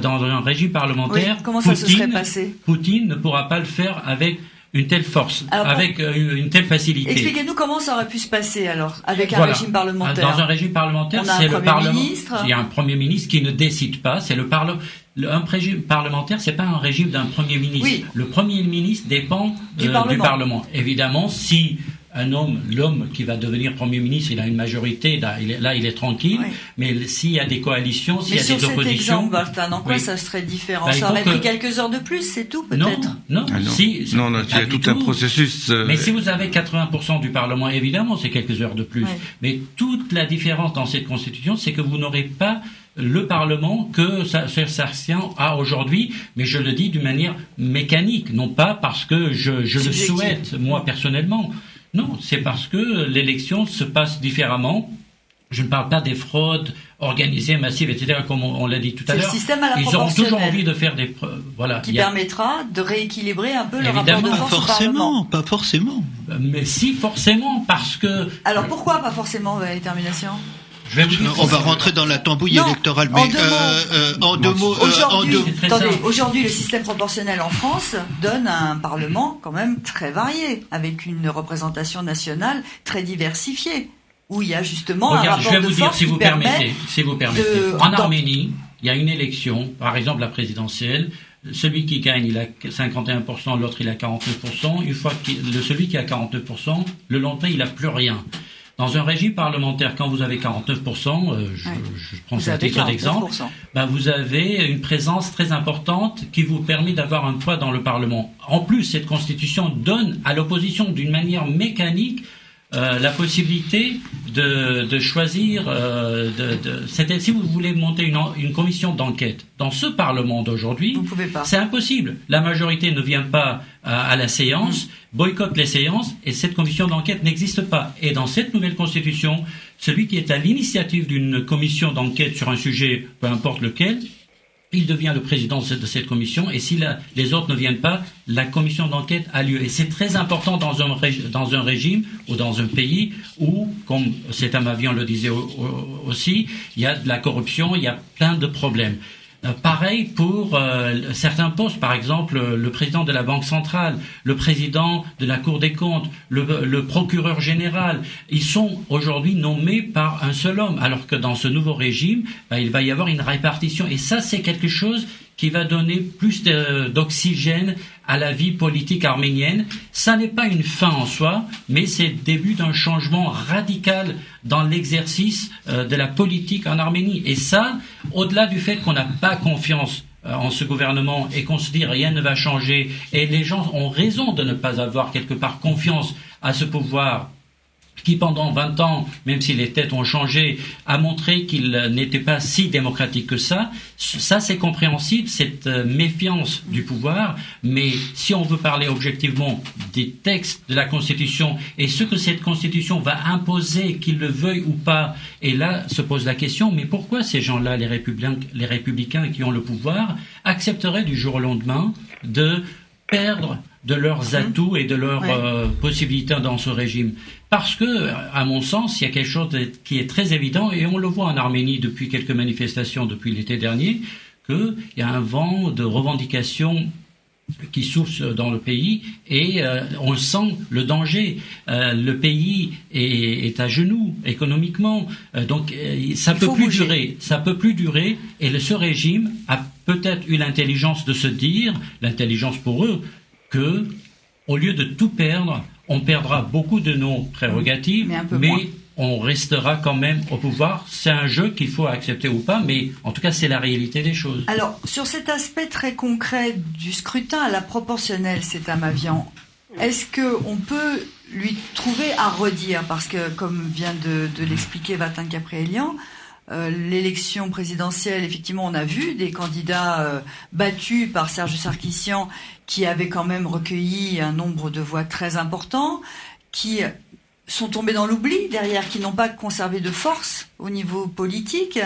dans un régime parlementaire, comment ça se serait passé ? Poutine ne pourra pas le faire avec une telle force, avec une telle facilité. Expliquez-nous comment ça aurait pu se passer alors, avec un régime parlementaire. Dans un régime parlementaire, c'est le Parlement. Il y a un Premier ministre qui ne décide pas, c'est le Parlement. Un régime parlementaire, c'est pas un régime d'un Premier ministre. Oui. Le Premier ministre dépend du Parlement. Évidemment, si l'homme qui va devenir Premier ministre, il a une majorité, il est tranquille, mais s'il y a des coalitions, s'il y a des oppositions... Mais sur cet exemple, Martin, en quoi ça serait différent? Ça aurait pris quelques heures de plus, c'est tout, peut-être? Non, il y a tout un processus... Mais si vous avez 80% du Parlement, évidemment, c'est quelques heures de plus. Oui. Mais toute la différence dans cette Constitution, c'est que vous n'aurez pas le Parlement que Serge Sarkissian a aujourd'hui, mais je le dis d'une manière mécanique, non pas parce que je le souhaite, moi, personnellement. Non, c'est parce que l'élection se passe différemment. Je ne parle pas des fraudes organisées, massives, etc., comme on l'a dit tout à l'heure. C'est le système à la Ils auront toujours envie de faire des... Qui permettra de rééquilibrer un peu le rapport de force au Parlement. Pas forcément. Mais si, forcément, parce que... Alors pourquoi pas forcément, détermination ? On va rentrer dans la tambouille électorale, mais en deux mots. Aujourd'hui, le système proportionnel en France donne un Parlement quand même très varié, avec une représentation nationale très diversifiée, où il y a justement un rapport de force si vous permettez. En Arménie, il y a une élection, par exemple la présidentielle. Celui qui gagne, il a 51%, l'autre il a 49%. Une fois celui qui a 49%, le lendemain il n'a plus rien. Dans un régime parlementaire, quand vous avez 49%, je prends ça à titre d'exemple, vous avez une présence très importante qui vous permet d'avoir un poids dans le Parlement. En plus, cette Constitution donne à l'opposition d'une manière mécanique la possibilité de choisir, c'est-à-dire si vous voulez monter une commission d'enquête dans ce Parlement d'aujourd'hui, vous pouvez pas. C'est impossible. La majorité ne vient pas à la séance, boycotte les séances, et cette commission d'enquête n'existe pas. Et dans cette nouvelle constitution, celui qui est à l'initiative d'une commission d'enquête sur un sujet, peu importe lequel, il devient le président de cette commission, et si les autres ne viennent pas, la commission d'enquête a lieu. Et c'est très important dans un régime ou dans un pays où, comme Setamavian le disait aussi, il y a de la corruption, il y a plein de problèmes. Pareil pour certains postes, par exemple le président de la Banque centrale, le président de la Cour des comptes, le procureur général. Ils sont aujourd'hui nommés par un seul homme, alors que dans ce nouveau régime, il va y avoir une répartition. Et ça, c'est quelque chose qui va donner plus d'oxygène à la vie politique arménienne. Ça n'est pas une fin en soi, mais c'est le début d'un changement radical dans l'exercice de la politique en Arménie. Et ça, au-delà du fait qu'on n'a pas confiance en ce gouvernement et qu'on se dit rien ne va changer, et les gens ont raison de ne pas avoir quelque part confiance à ce pouvoir qui pendant 20 ans, même si les têtes ont changé, a montré qu'il n'était pas si démocratique que ça. Ça, c'est compréhensible, cette méfiance du pouvoir. Mais si on veut parler objectivement des textes de la Constitution et ce que cette Constitution va imposer, qu'ils le veuillent ou pas, et là se pose la question, mais pourquoi ces gens-là, les républicains qui ont le pouvoir, accepteraient du jour au lendemain de perdre de leurs atouts et de leurs possibilités dans ce régime? Parce que, à mon sens, il y a quelque chose qui est très évident, et on le voit en Arménie depuis quelques manifestations depuis l'été dernier, qu'il y a un vent de revendications qui souffle dans le pays, et on sent le danger. Le pays est à genoux économiquement, donc ça peut plus durer, et ce régime a peut-être eu l'intelligence de se dire, l'intelligence pour eux, que au lieu de tout perdre, on perdra beaucoup de nos prérogatives, mais on restera quand même au pouvoir. C'est un jeu qu'il faut accepter ou pas, mais en tout cas, c'est la réalité des choses. Alors, sur cet aspect très concret du scrutin à la proportionnelle, Setamavian, est-ce qu'on peut lui trouver à redire? Parce que, comme vient de l'expliquer Vatin Gabrielian, l'élection présidentielle, effectivement, on a vu des candidats battus par Serge Sarkissian qui avaient quand même recueilli un nombre de voix très important, qui sont tombés dans l'oubli derrière, qui n'ont pas conservé de force au niveau politique.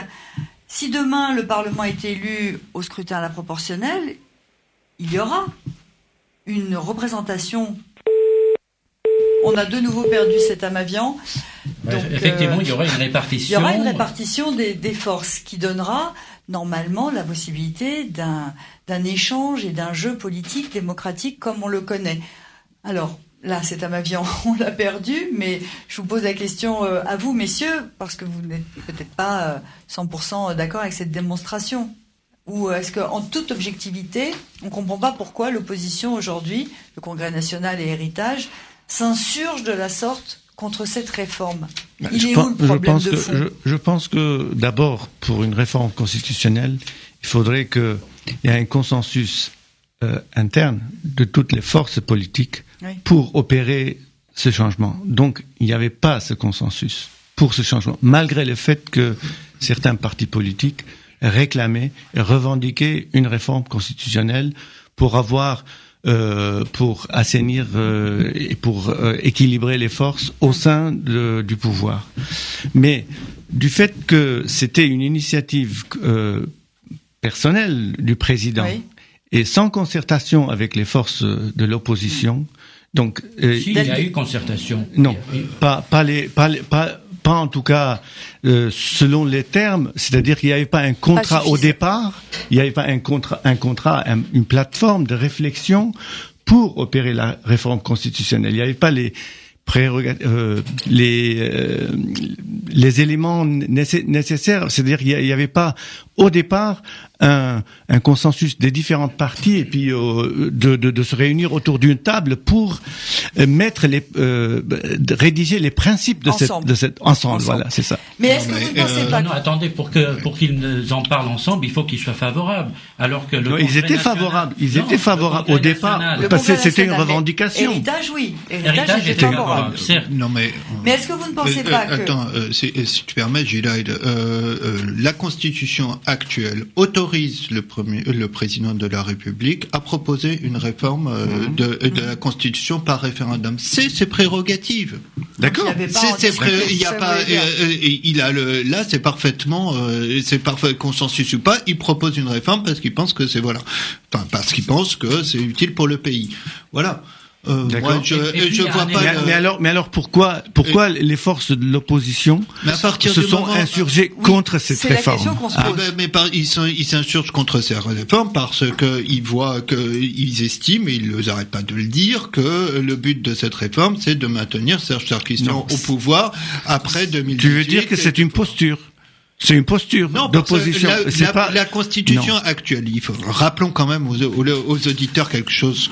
Si demain le Parlement est élu au scrutin à la proportionnelle, il y aura une représentation. On a de nouveau perdu Setamavian. Donc, effectivement, il y aura une répartition. Il y aura une répartition des forces qui donnera normalement la possibilité d'un échange et d'un jeu politique démocratique comme on le connaît. Alors là, Setamavian, on l'a perdu, mais je vous pose la question à vous, messieurs, parce que vous n'êtes peut-être pas 100% d'accord avec cette démonstration. Ou est-ce qu'en toute objectivité, on ne comprend pas pourquoi l'opposition aujourd'hui, le Congrès national et Héritage, s'insurge de la sorte contre cette réforme? Il est où le problème de fond? Je pense que d'abord, pour une réforme constitutionnelle, il faudrait qu'il y ait un consensus interne de toutes les forces politiques pour opérer ce changement. Donc, il n'y avait pas ce consensus pour ce changement, malgré le fait que certains partis politiques réclamaient et revendiquaient une réforme constitutionnelle pour avoir pour assainir et pour équilibrer les forces au sein du pouvoir. Mais du fait que c'était une initiative personnelle du président et sans concertation avec les forces de l'opposition, donc il y a eu concertation. Non, pas en tout cas selon les termes, c'est-à-dire qu'il n'y avait pas un contrat au départ, il n'y avait pas un contrat, une plateforme de réflexion pour opérer la réforme constitutionnelle. Il n'y avait pas les éléments nécessaires, c'est-à-dire qu'il n'y avait pas au départ un consensus des différentes parties et puis de se réunir autour d'une table pour rédiger les principes de cette ensemble. Voilà, c'est ça. Mais est-ce que vous ne pensez pas non, attendez, pour qu'ils nous en parlent ensemble, il faut qu'ils soient favorables. Alors que ils étaient favorables au départ parce que c'était une revendication. Héritage, oui. Héritage était favorable. Certes. Non, mais est-ce que vous ne pensez pas que... Attends, si tu permets, Gilles, la Constitution actuelle autorise le président de la République à proposer une réforme de la Constitution par référendum. C'est ses prérogatives. D'accord. Là, c'est parfaitement, c'est parfait consensus ou pas. Il propose une réforme parce qu'il pense que parce qu'il pense que c'est utile pour le pays. Voilà. Moi, je vois pas. Mais alors, pourquoi les forces de l'opposition se sont insurgées contre cette réforme? C'est la question qu'on se pose. Ils s'insurgent contre cette réforme parce que ils voient qu'ils estiment, et ils n'arrêtent pas de le dire, que le but de cette réforme, c'est de maintenir Serge Sarkisian au pouvoir après 2018. Tu veux dire que c'est une posture? C'est une posture d'opposition. La Constitution actuelle, rappelons quand même aux auditeurs quelque chose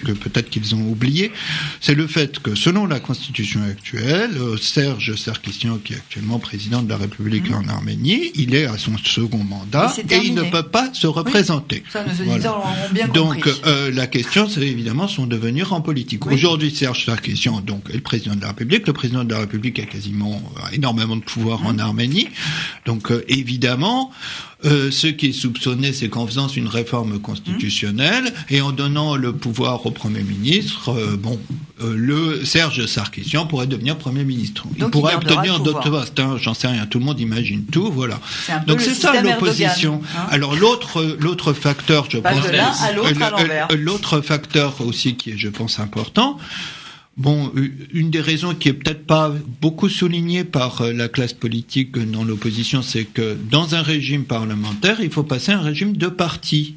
que peut-être qu'ils ont oublié, c'est le fait que selon la Constitution actuelle, Serge Sarkisian, qui est actuellement président de la République en Arménie, il est à son second mandat et il ne peut pas se représenter. Ça, nos auditeurs l'auront bien compris. Donc la question, c'est évidemment son devenir en politique. Oui. Aujourd'hui, Serge Sarkisian est le président de la République. Le président de la République a quasiment énormément de pouvoir en Arménie. Donc évidemment, ce qui est soupçonné, c'est qu'en faisant une réforme constitutionnelle et en donnant le pouvoir au Premier ministre, le Serge Sarkisian pourrait devenir Premier ministre. Il pourrait obtenir d'autres postes. J'en sais rien. Tout le monde imagine tout. Voilà. Donc c'est ça l'opposition. Alors l'autre facteur, je pense, de l'un à l'autre à l'envers. L'autre facteur aussi qui est, je pense, important. Bon, une des raisons qui est peut-être pas beaucoup soulignée par la classe politique dans l'opposition, c'est que dans un régime parlementaire, il faut passer à un régime de partis.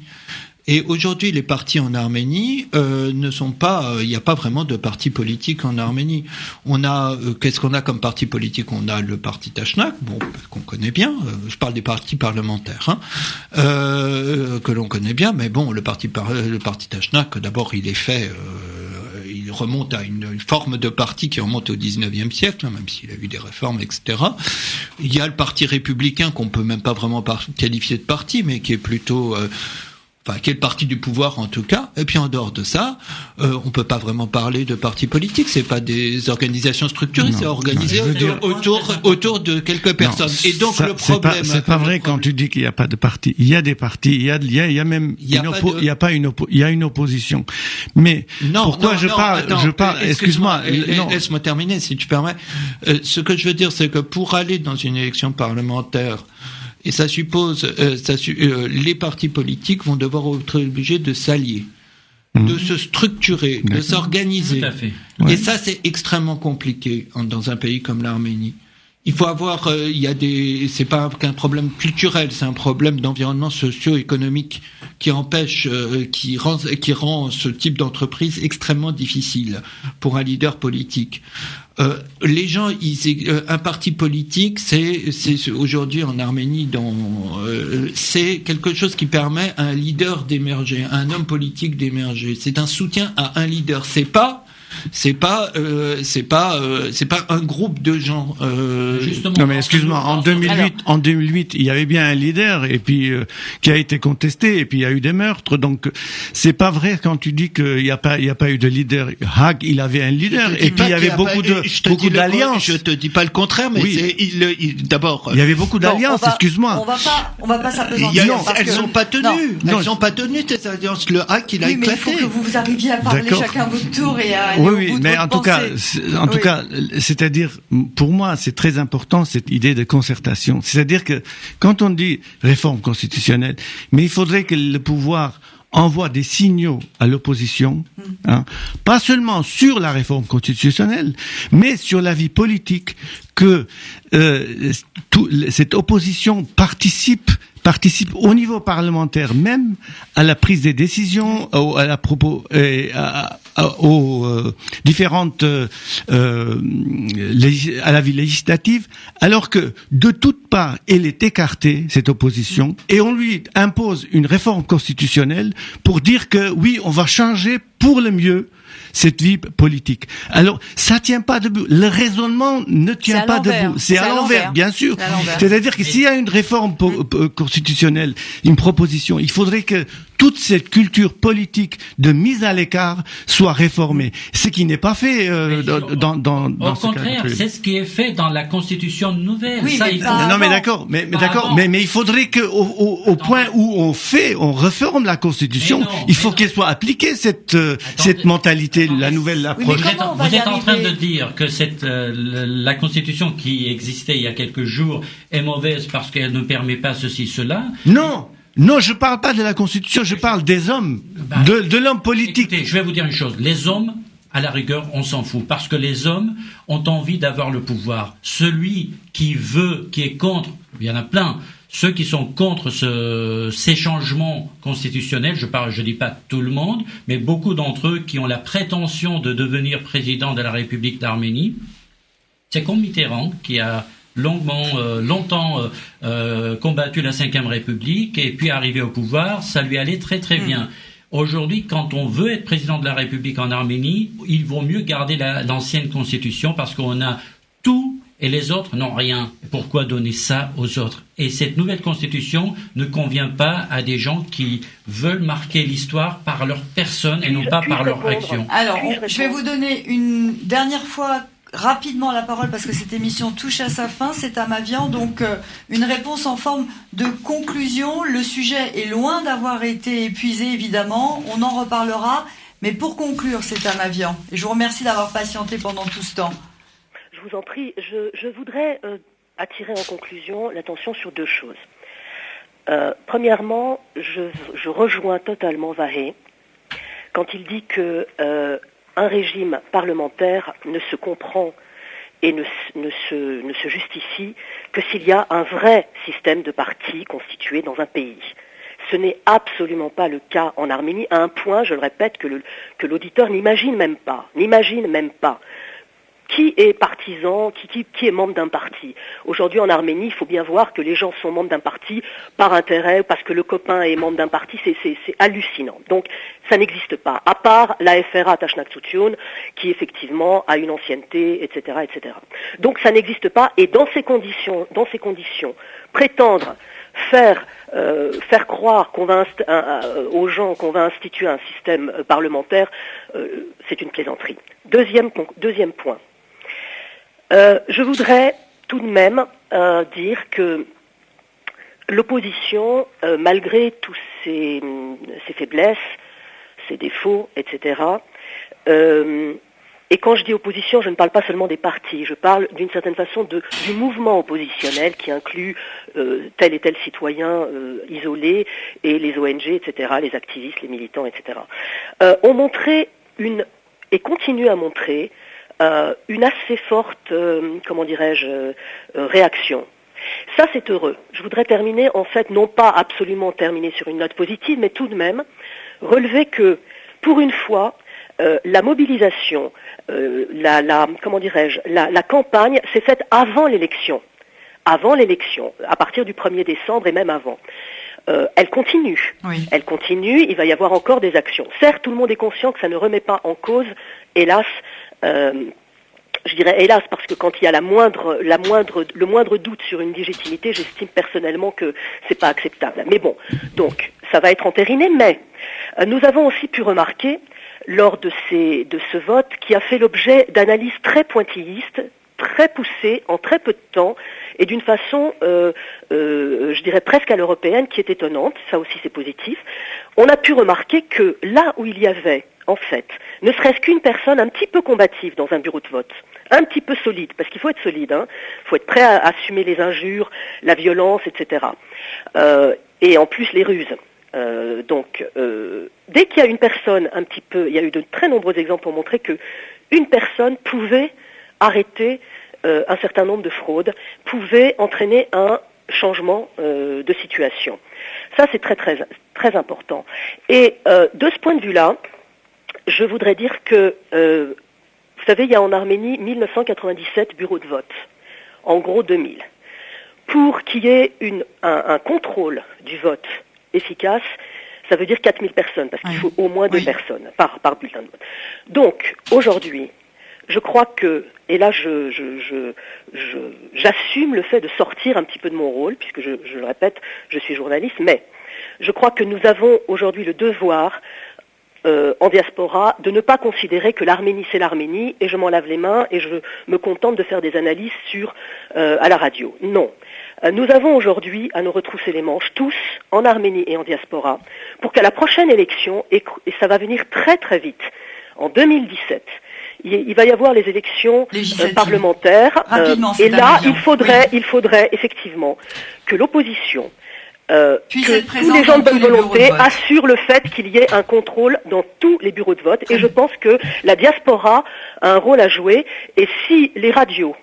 Et aujourd'hui, les partis en Arménie ne sont pas. Il n'y a pas vraiment de parti politique en Arménie. On a qu'est-ce qu'on a comme parti politique? On a le parti Tachnak, qu'on connaît bien. Je parle des partis parlementaires, que l'on connaît bien. Mais bon, le parti Tachnak, d'abord, il est fait. Il remonte à une forme de parti qui remonte au 19e siècle, même s'il a eu des réformes, etc. Il y a le parti républicain qu'on peut même pas vraiment qualifier de parti, mais qui est plutôt... qui est le parti du pouvoir en tout cas. Et puis en dehors de ça, on peut pas vraiment parler de partis politiques. C'est pas des organisations structurées, c'est organisé autour de quelques personnes. Et donc le problème, c'est pas vrai quand tu dis qu'il y a pas de parti. Il y a des partis, il y a même il y a une opposition. Mais pourquoi je parle excuse-moi, laisse-moi terminer si tu permets. Ce que je veux dire, c'est que pour aller dans une élection parlementaire, et ça suppose, les partis politiques vont devoir être obligés de s'allier, de se structurer, de s'organiser. Tout à fait. Ouais. Et ça, c'est extrêmement compliqué dans un pays comme l'Arménie. Il faut avoir, c'est pas qu'un problème culturel, c'est un problème d'environnement socio-économique qui empêche, qui rend ce type d'entreprise extrêmement difficile pour un leader politique. Les gens, un parti politique, c'est aujourd'hui en Arménie, c'est quelque chose qui permet à un leader d'émerger, à un homme politique d'émerger. C'est un soutien à un leader. C'est pas un groupe de gens. Justement, non mais excuse-moi, en 2008, il y avait bien un leader et puis qui a été contesté et puis il y a eu des meurtres. Donc c'est pas vrai quand tu dis qu'il y a pas eu de leader. Hague, il avait un leader et puis il y avait beaucoup d'alliances. Je te dis pas le contraire, mais d'abord. Il y avait beaucoup d'alliances. Excuse-moi. On va pas s'apesantir. Elles sont pas tenues. Elles sont pas tenues ces alliances. Le Hague, il a éclaté. Mais il faut que vous arriviez à parler chacun à votre tour et à oui, mais en tout cas, c'est-à-dire, pour moi, c'est très important cette idée de concertation. C'est-à-dire que quand on dit réforme constitutionnelle, mais il faudrait que le pouvoir envoie des signaux à l'opposition, pas seulement sur la réforme constitutionnelle, mais sur la vie politique, que cette opposition participe participent au niveau parlementaire même à la prise des décisions, aux différentes à la vie législative, alors que de toutes parts elle est écartée, cette opposition, et on lui impose une réforme constitutionnelle pour dire que oui, on va changer pour le mieux cette vie politique. Alors, ça tient pas debout. Le raisonnement ne tient pas debout. C'est à l'envers, bien sûr. C'est-à-dire que s'il y a une réforme constitutionnelle, une proposition, il faudrait que toute cette culture politique de mise à l'écart soit réformée. Ce qui n'est pas fait dans au ce contraire, cas. c'est ce qui est fait dans la Constitution nouvelle. Oui, ça, mais d'accord, mais il faudrait que au point où on réforme la Constitution, il faut qu'elle soit appliquée cette mentalité, la nouvelle approche. Vous êtes en train de dire que la Constitution qui existait il y a quelques jours est mauvaise parce qu'elle ne permet pas ceci, cela. Non, je parle pas de la Constitution, je parle des hommes, de l'homme politique. Écoutez, je vais vous dire une chose. Les hommes, à la rigueur, on s'en fout. Parce que les hommes ont envie d'avoir le pouvoir. Celui qui est contre, il y en a plein, ceux qui sont contre ces changements constitutionnels, je dis pas tout le monde, mais beaucoup d'entre eux qui ont la prétention de devenir président de la République d'Arménie, c'est comme Mitterrand, qui a longtemps combattu la Ve République et puis arrivé au pouvoir, ça lui allait très très bien. Aujourd'hui, quand on veut être président de la République en Arménie, il vaut mieux garder l'ancienne constitution parce qu'on a tout et les autres n'ont rien. Pourquoi donner ça aux autres? Et cette nouvelle constitution ne convient pas à des gens qui veulent marquer l'histoire par leur personne et non pas par leur action. Alors, je vais vous donner une dernière fois rapidement la parole parce que cette émission touche à sa fin, c'est à Mavian, donc une réponse en forme de conclusion. Le sujet est loin d'avoir été épuisé, évidemment, on en reparlera, mais pour conclure, c'est à Mavian. Et je vous remercie d'avoir patienté pendant tout ce temps. Je vous en prie, je voudrais attirer en conclusion l'attention sur deux choses. Premièrement, je rejoins totalement Vahé quand il dit que un régime parlementaire ne se comprend et ne se justifie que s'il y a un vrai système de partis constitué dans un pays. Ce n'est absolument pas le cas en Arménie, à un point, je le répète, que l'auditeur n'imagine même pas. Qui est partisan, qui est membre d'un parti. Aujourd'hui en Arménie, il faut bien voir que les gens sont membres d'un parti par intérêt, parce que le copain est membre d'un parti, c'est hallucinant. Donc ça n'existe pas, à part la FRA Tashnaktsutioun, qui effectivement a une ancienneté, etc., etc. Donc ça n'existe pas, et dans ces conditions, prétendre faire croire aux gens qu'on va instituer un système parlementaire, c'est une plaisanterie. Deuxième point. Je voudrais tout de même dire que l'opposition, malgré tous ses faiblesses, ses défauts, etc., et quand je dis opposition, je ne parle pas seulement des partis, je parle d'une certaine façon du mouvement oppositionnel qui inclut tel et tel citoyen isolé et les ONG, etc., les activistes, les militants, etc., ont montré et continuent à montrer une assez forte, réaction. Ça, c'est heureux. Je voudrais terminer, en fait, non pas absolument terminer sur une note positive, mais tout de même relever que, pour une fois, la mobilisation, la campagne s'est faite avant l'élection, à partir du 1er décembre et même avant. Elle continue. Oui. Elle continue, il va y avoir encore des actions. Certes, tout le monde est conscient que ça ne remet pas en cause, hélas, je dirais hélas, parce que quand il y a le moindre doute sur une légitimité, j'estime personnellement que c'est pas acceptable. Mais bon, donc, ça va être entériné, mais nous avons aussi pu remarquer, lors de ce vote, qui a fait l'objet d'analyses très pointillistes, très poussées, en très peu de temps, et d'une façon, je dirais presque à l'européenne, qui est étonnante, ça aussi c'est positif. On a pu remarquer que là où il y avait, en fait, ne serait-ce qu'une personne un petit peu combative dans un bureau de vote, un petit peu solide, parce qu'il faut être solide, il faut être prêt à assumer les injures, la violence, etc. Et en plus les ruses. Dès qu'il y a une personne un petit peu, il y a eu de très nombreux exemples pour montrer que une personne pouvait arrêter un certain nombre de fraudes, pouvait entraîner un changement de situation. Ça, c'est très, très, très important. Et de ce point de vue-là, je voudrais dire que, vous savez, il y a en Arménie 1997 bureaux de vote, en gros 2000. Pour qu'il y ait un contrôle du vote efficace, ça veut dire 4000 personnes, parce qu'il faut au moins 2 personnes par bulletin de vote. Donc, aujourd'hui, je crois que, et là j'assume le fait de sortir un petit peu de mon rôle, puisque je le répète, je suis journaliste, mais je crois que nous avons aujourd'hui le devoir en diaspora, de ne pas considérer que l'Arménie c'est l'Arménie et je m'en lave les mains et je me contente de faire des analyses à la radio. Non. Nous avons aujourd'hui à nous retrousser les manches, tous, en Arménie et en diaspora, pour qu'à la prochaine élection, et ça va venir très très vite, en 2017, il va y avoir les élections parlementaires, et là il faudrait effectivement que l'opposition que tous les gens de bonne volonté assurent le fait qu'il y ait un contrôle dans tous les bureaux de vote. Et je pense que la diaspora a un rôle à jouer. Et si les radios,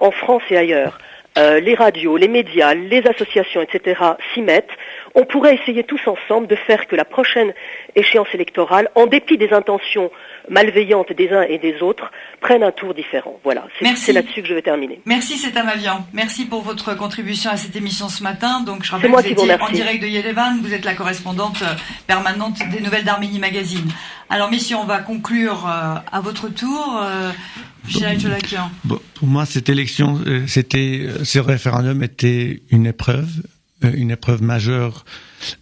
en France et ailleurs, les radios, les médias, les associations, etc., s'y mettent, on pourrait essayer tous ensemble de faire que la prochaine échéance électorale, en dépit des intentions malveillantes des uns et des autres, prenne un tour différent. Voilà, c'est là-dessus que je vais terminer. Merci Seta Mavian. Merci pour votre contribution à cette émission ce matin. Donc je rappelle que vous étiez en direct de Yerevan, vous êtes la correspondante permanente des Nouvelles d'Arménie Magazine. Alors messieurs, on va conclure à votre tour. Bon, pour moi, cette élection, ce référendum était une épreuve majeure,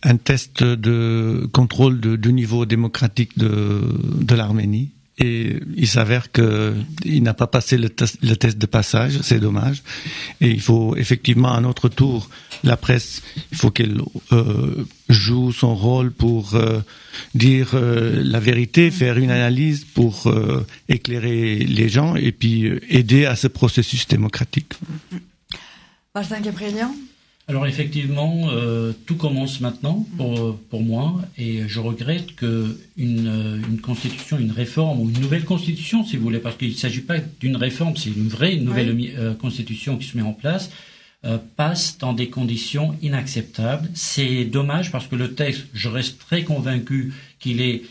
un test de contrôle du niveau démocratique de l'Arménie. Et il s'avère qu'il n'a pas passé le test de passage, c'est dommage. Et il faut effectivement un autre tour. La presse, il faut qu'elle joue son rôle pour dire la vérité, faire une analyse pour éclairer les gens et puis aider à ce processus démocratique. Martin Gabrielian ? Alors effectivement, tout commence maintenant pour moi, et je regrette que une constitution, une réforme ou une nouvelle constitution, si vous voulez, parce qu'il ne s'agit pas d'une réforme, c'est une vraie nouvelle constitution qui se met en place, passe dans des conditions inacceptables. C'est dommage parce que le texte, je reste très convaincu qu'il est,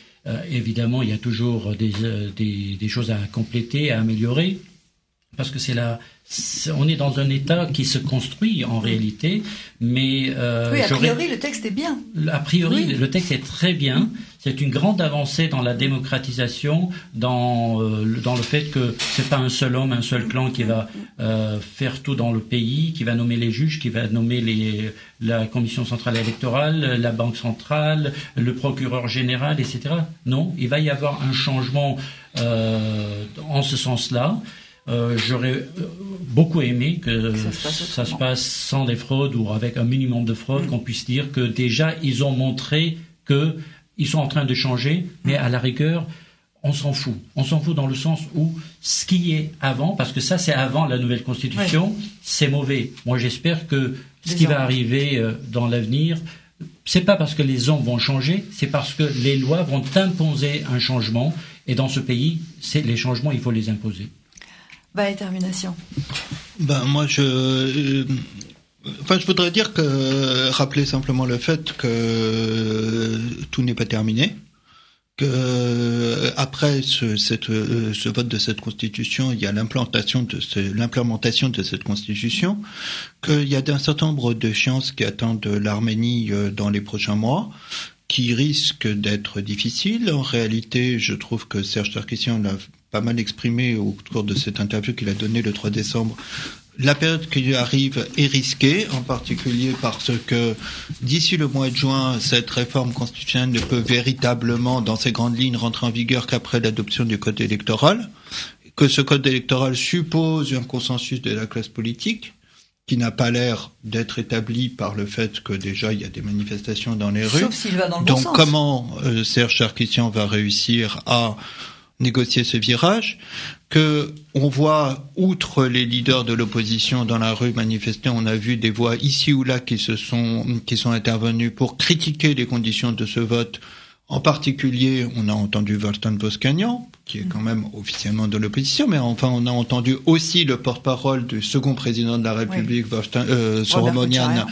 évidemment, il y a toujours des choses à compléter, à améliorer, parce que on est dans un État qui se construit en réalité, mais oui, a priori le texte est bien. A priori, le texte est très bien. C'est une grande avancée dans la démocratisation, dans le fait que c'est pas un seul homme, un seul clan qui va faire tout dans le pays, qui va nommer les juges, qui va nommer la commission centrale électorale, la banque centrale, le procureur général, etc. Non, il va y avoir un changement en ce sens-là. J'aurais beaucoup aimé que ça se passe sans des fraudes ou avec un minimum de fraude, qu'on puisse dire que déjà ils ont montré que ils sont en train de changer, mais à la rigueur, on s'en fout. On s'en fout dans le sens où ce qui est avant, parce que ça c'est avant la nouvelle constitution, c'est mauvais. Moi j'espère que ce qui va arriver dans l'avenir, c'est pas parce que les hommes vont changer, c'est parce que les lois vont imposer un changement, et dans ce pays, les changements, il faut les imposer. Termination. Moi, je voudrais rappeler simplement le fait que tout n'est pas terminé, que après ce vote de cette constitution, il y a l'implémentation de cette constitution, qu'il y a un certain nombre d'échéances qui attendent l'Arménie dans les prochains mois, qui risquent d'être difficiles. En réalité, je trouve que Serge Sarkissian l'a pas mal exprimé au cours de cette interview qu'il a donnée le 3 décembre. La période qui arrive est risquée, en particulier parce que d'ici le mois de juin, cette réforme constitutionnelle ne peut véritablement, dans ses grandes lignes, rentrer en vigueur qu'après l'adoption du code électoral, que ce code électoral suppose un consensus de la classe politique, qui n'a pas l'air d'être établi par le fait que déjà il y a des manifestations dans les rues. Sauf s'il va dans le bon sens. Donc comment Serge Sarkissian va réussir à négocier ce virage, que on voit, outre les leaders de l'opposition dans la rue manifester, on a vu des voix ici ou là qui sont intervenues pour critiquer les conditions de ce vote En particulier, on a entendu Wolfgang Voscagnan, qui est quand même officiellement de l'opposition, mais enfin, on a entendu aussi le porte-parole du second président de la République, Soromonian,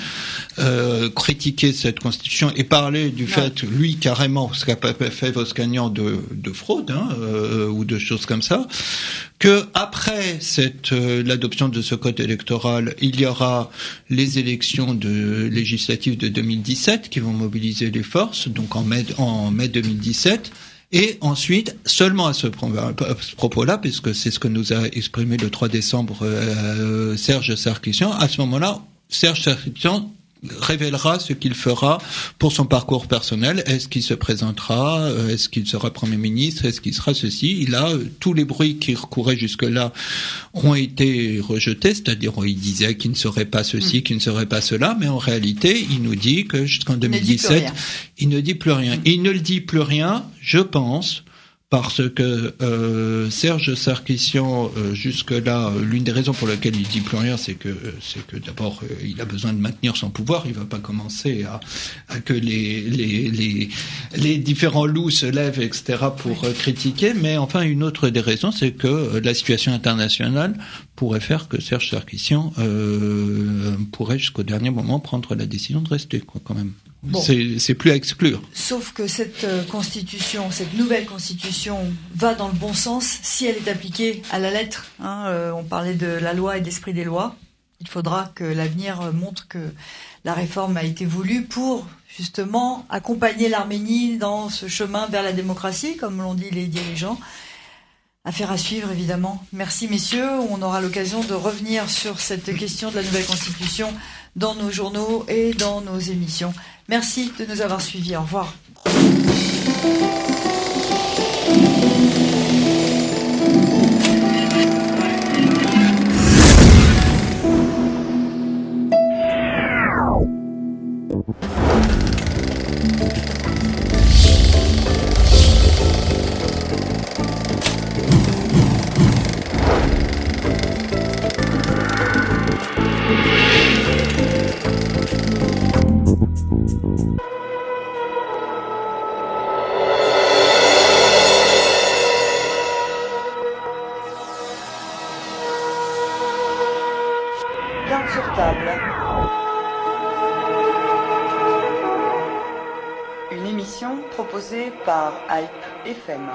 critiquer cette constitution et parler du fait, lui, carrément, ce qu'a fait Voscagnan de fraude, ou de choses comme ça, que après l'adoption de ce code électoral, il y aura les élections législatives de 2017 qui vont mobiliser les forces, donc en mai 2017. Et ensuite, seulement à ce propos-là, puisque c'est ce que nous a exprimé le 3 décembre Serge Sarkissian, à ce moment-là, Serge Sarkissian révélera ce qu'il fera pour son parcours personnel. Est-ce qu'il se présentera? Est-ce qu'il sera Premier ministre? Est-ce qu'il sera ceci? Tous les bruits qui recouraient jusque-là ont été rejetés, c'est-à-dire il disait qu'il ne serait pas ceci, qu'il ne serait pas cela, mais en réalité, il nous dit que jusqu'en 2017, il ne dit plus rien. Il ne le dit plus rien, je pense, parce que Serge Sarkissian, jusque-là, l'une des raisons pour lesquelles il dit plus rien, c'est que d'abord il a besoin de maintenir son pouvoir. Il va pas commencer à que les différents loups se lèvent, etc. pour critiquer. Mais enfin, une autre des raisons, c'est que la situation internationale pourrait faire que Serge Sarkissian pourrait jusqu'au dernier moment prendre la décision de rester, quoi, quand même. Bon. C'est plus à exclure. Sauf que cette constitution, cette nouvelle constitution va dans le bon sens si elle est appliquée à la lettre. On parlait de la loi et de l'esprit des lois. Il faudra que l'avenir montre que la réforme a été voulue pour justement accompagner l'Arménie dans ce chemin vers la démocratie, comme l'ont dit les dirigeants. Affaire à suivre, évidemment. Merci, messieurs. On aura l'occasion de revenir sur cette question de la nouvelle constitution dans nos journaux et dans nos émissions. Merci de nous avoir suivis. Au revoir. Sur table. Une émission proposée par Hype FM.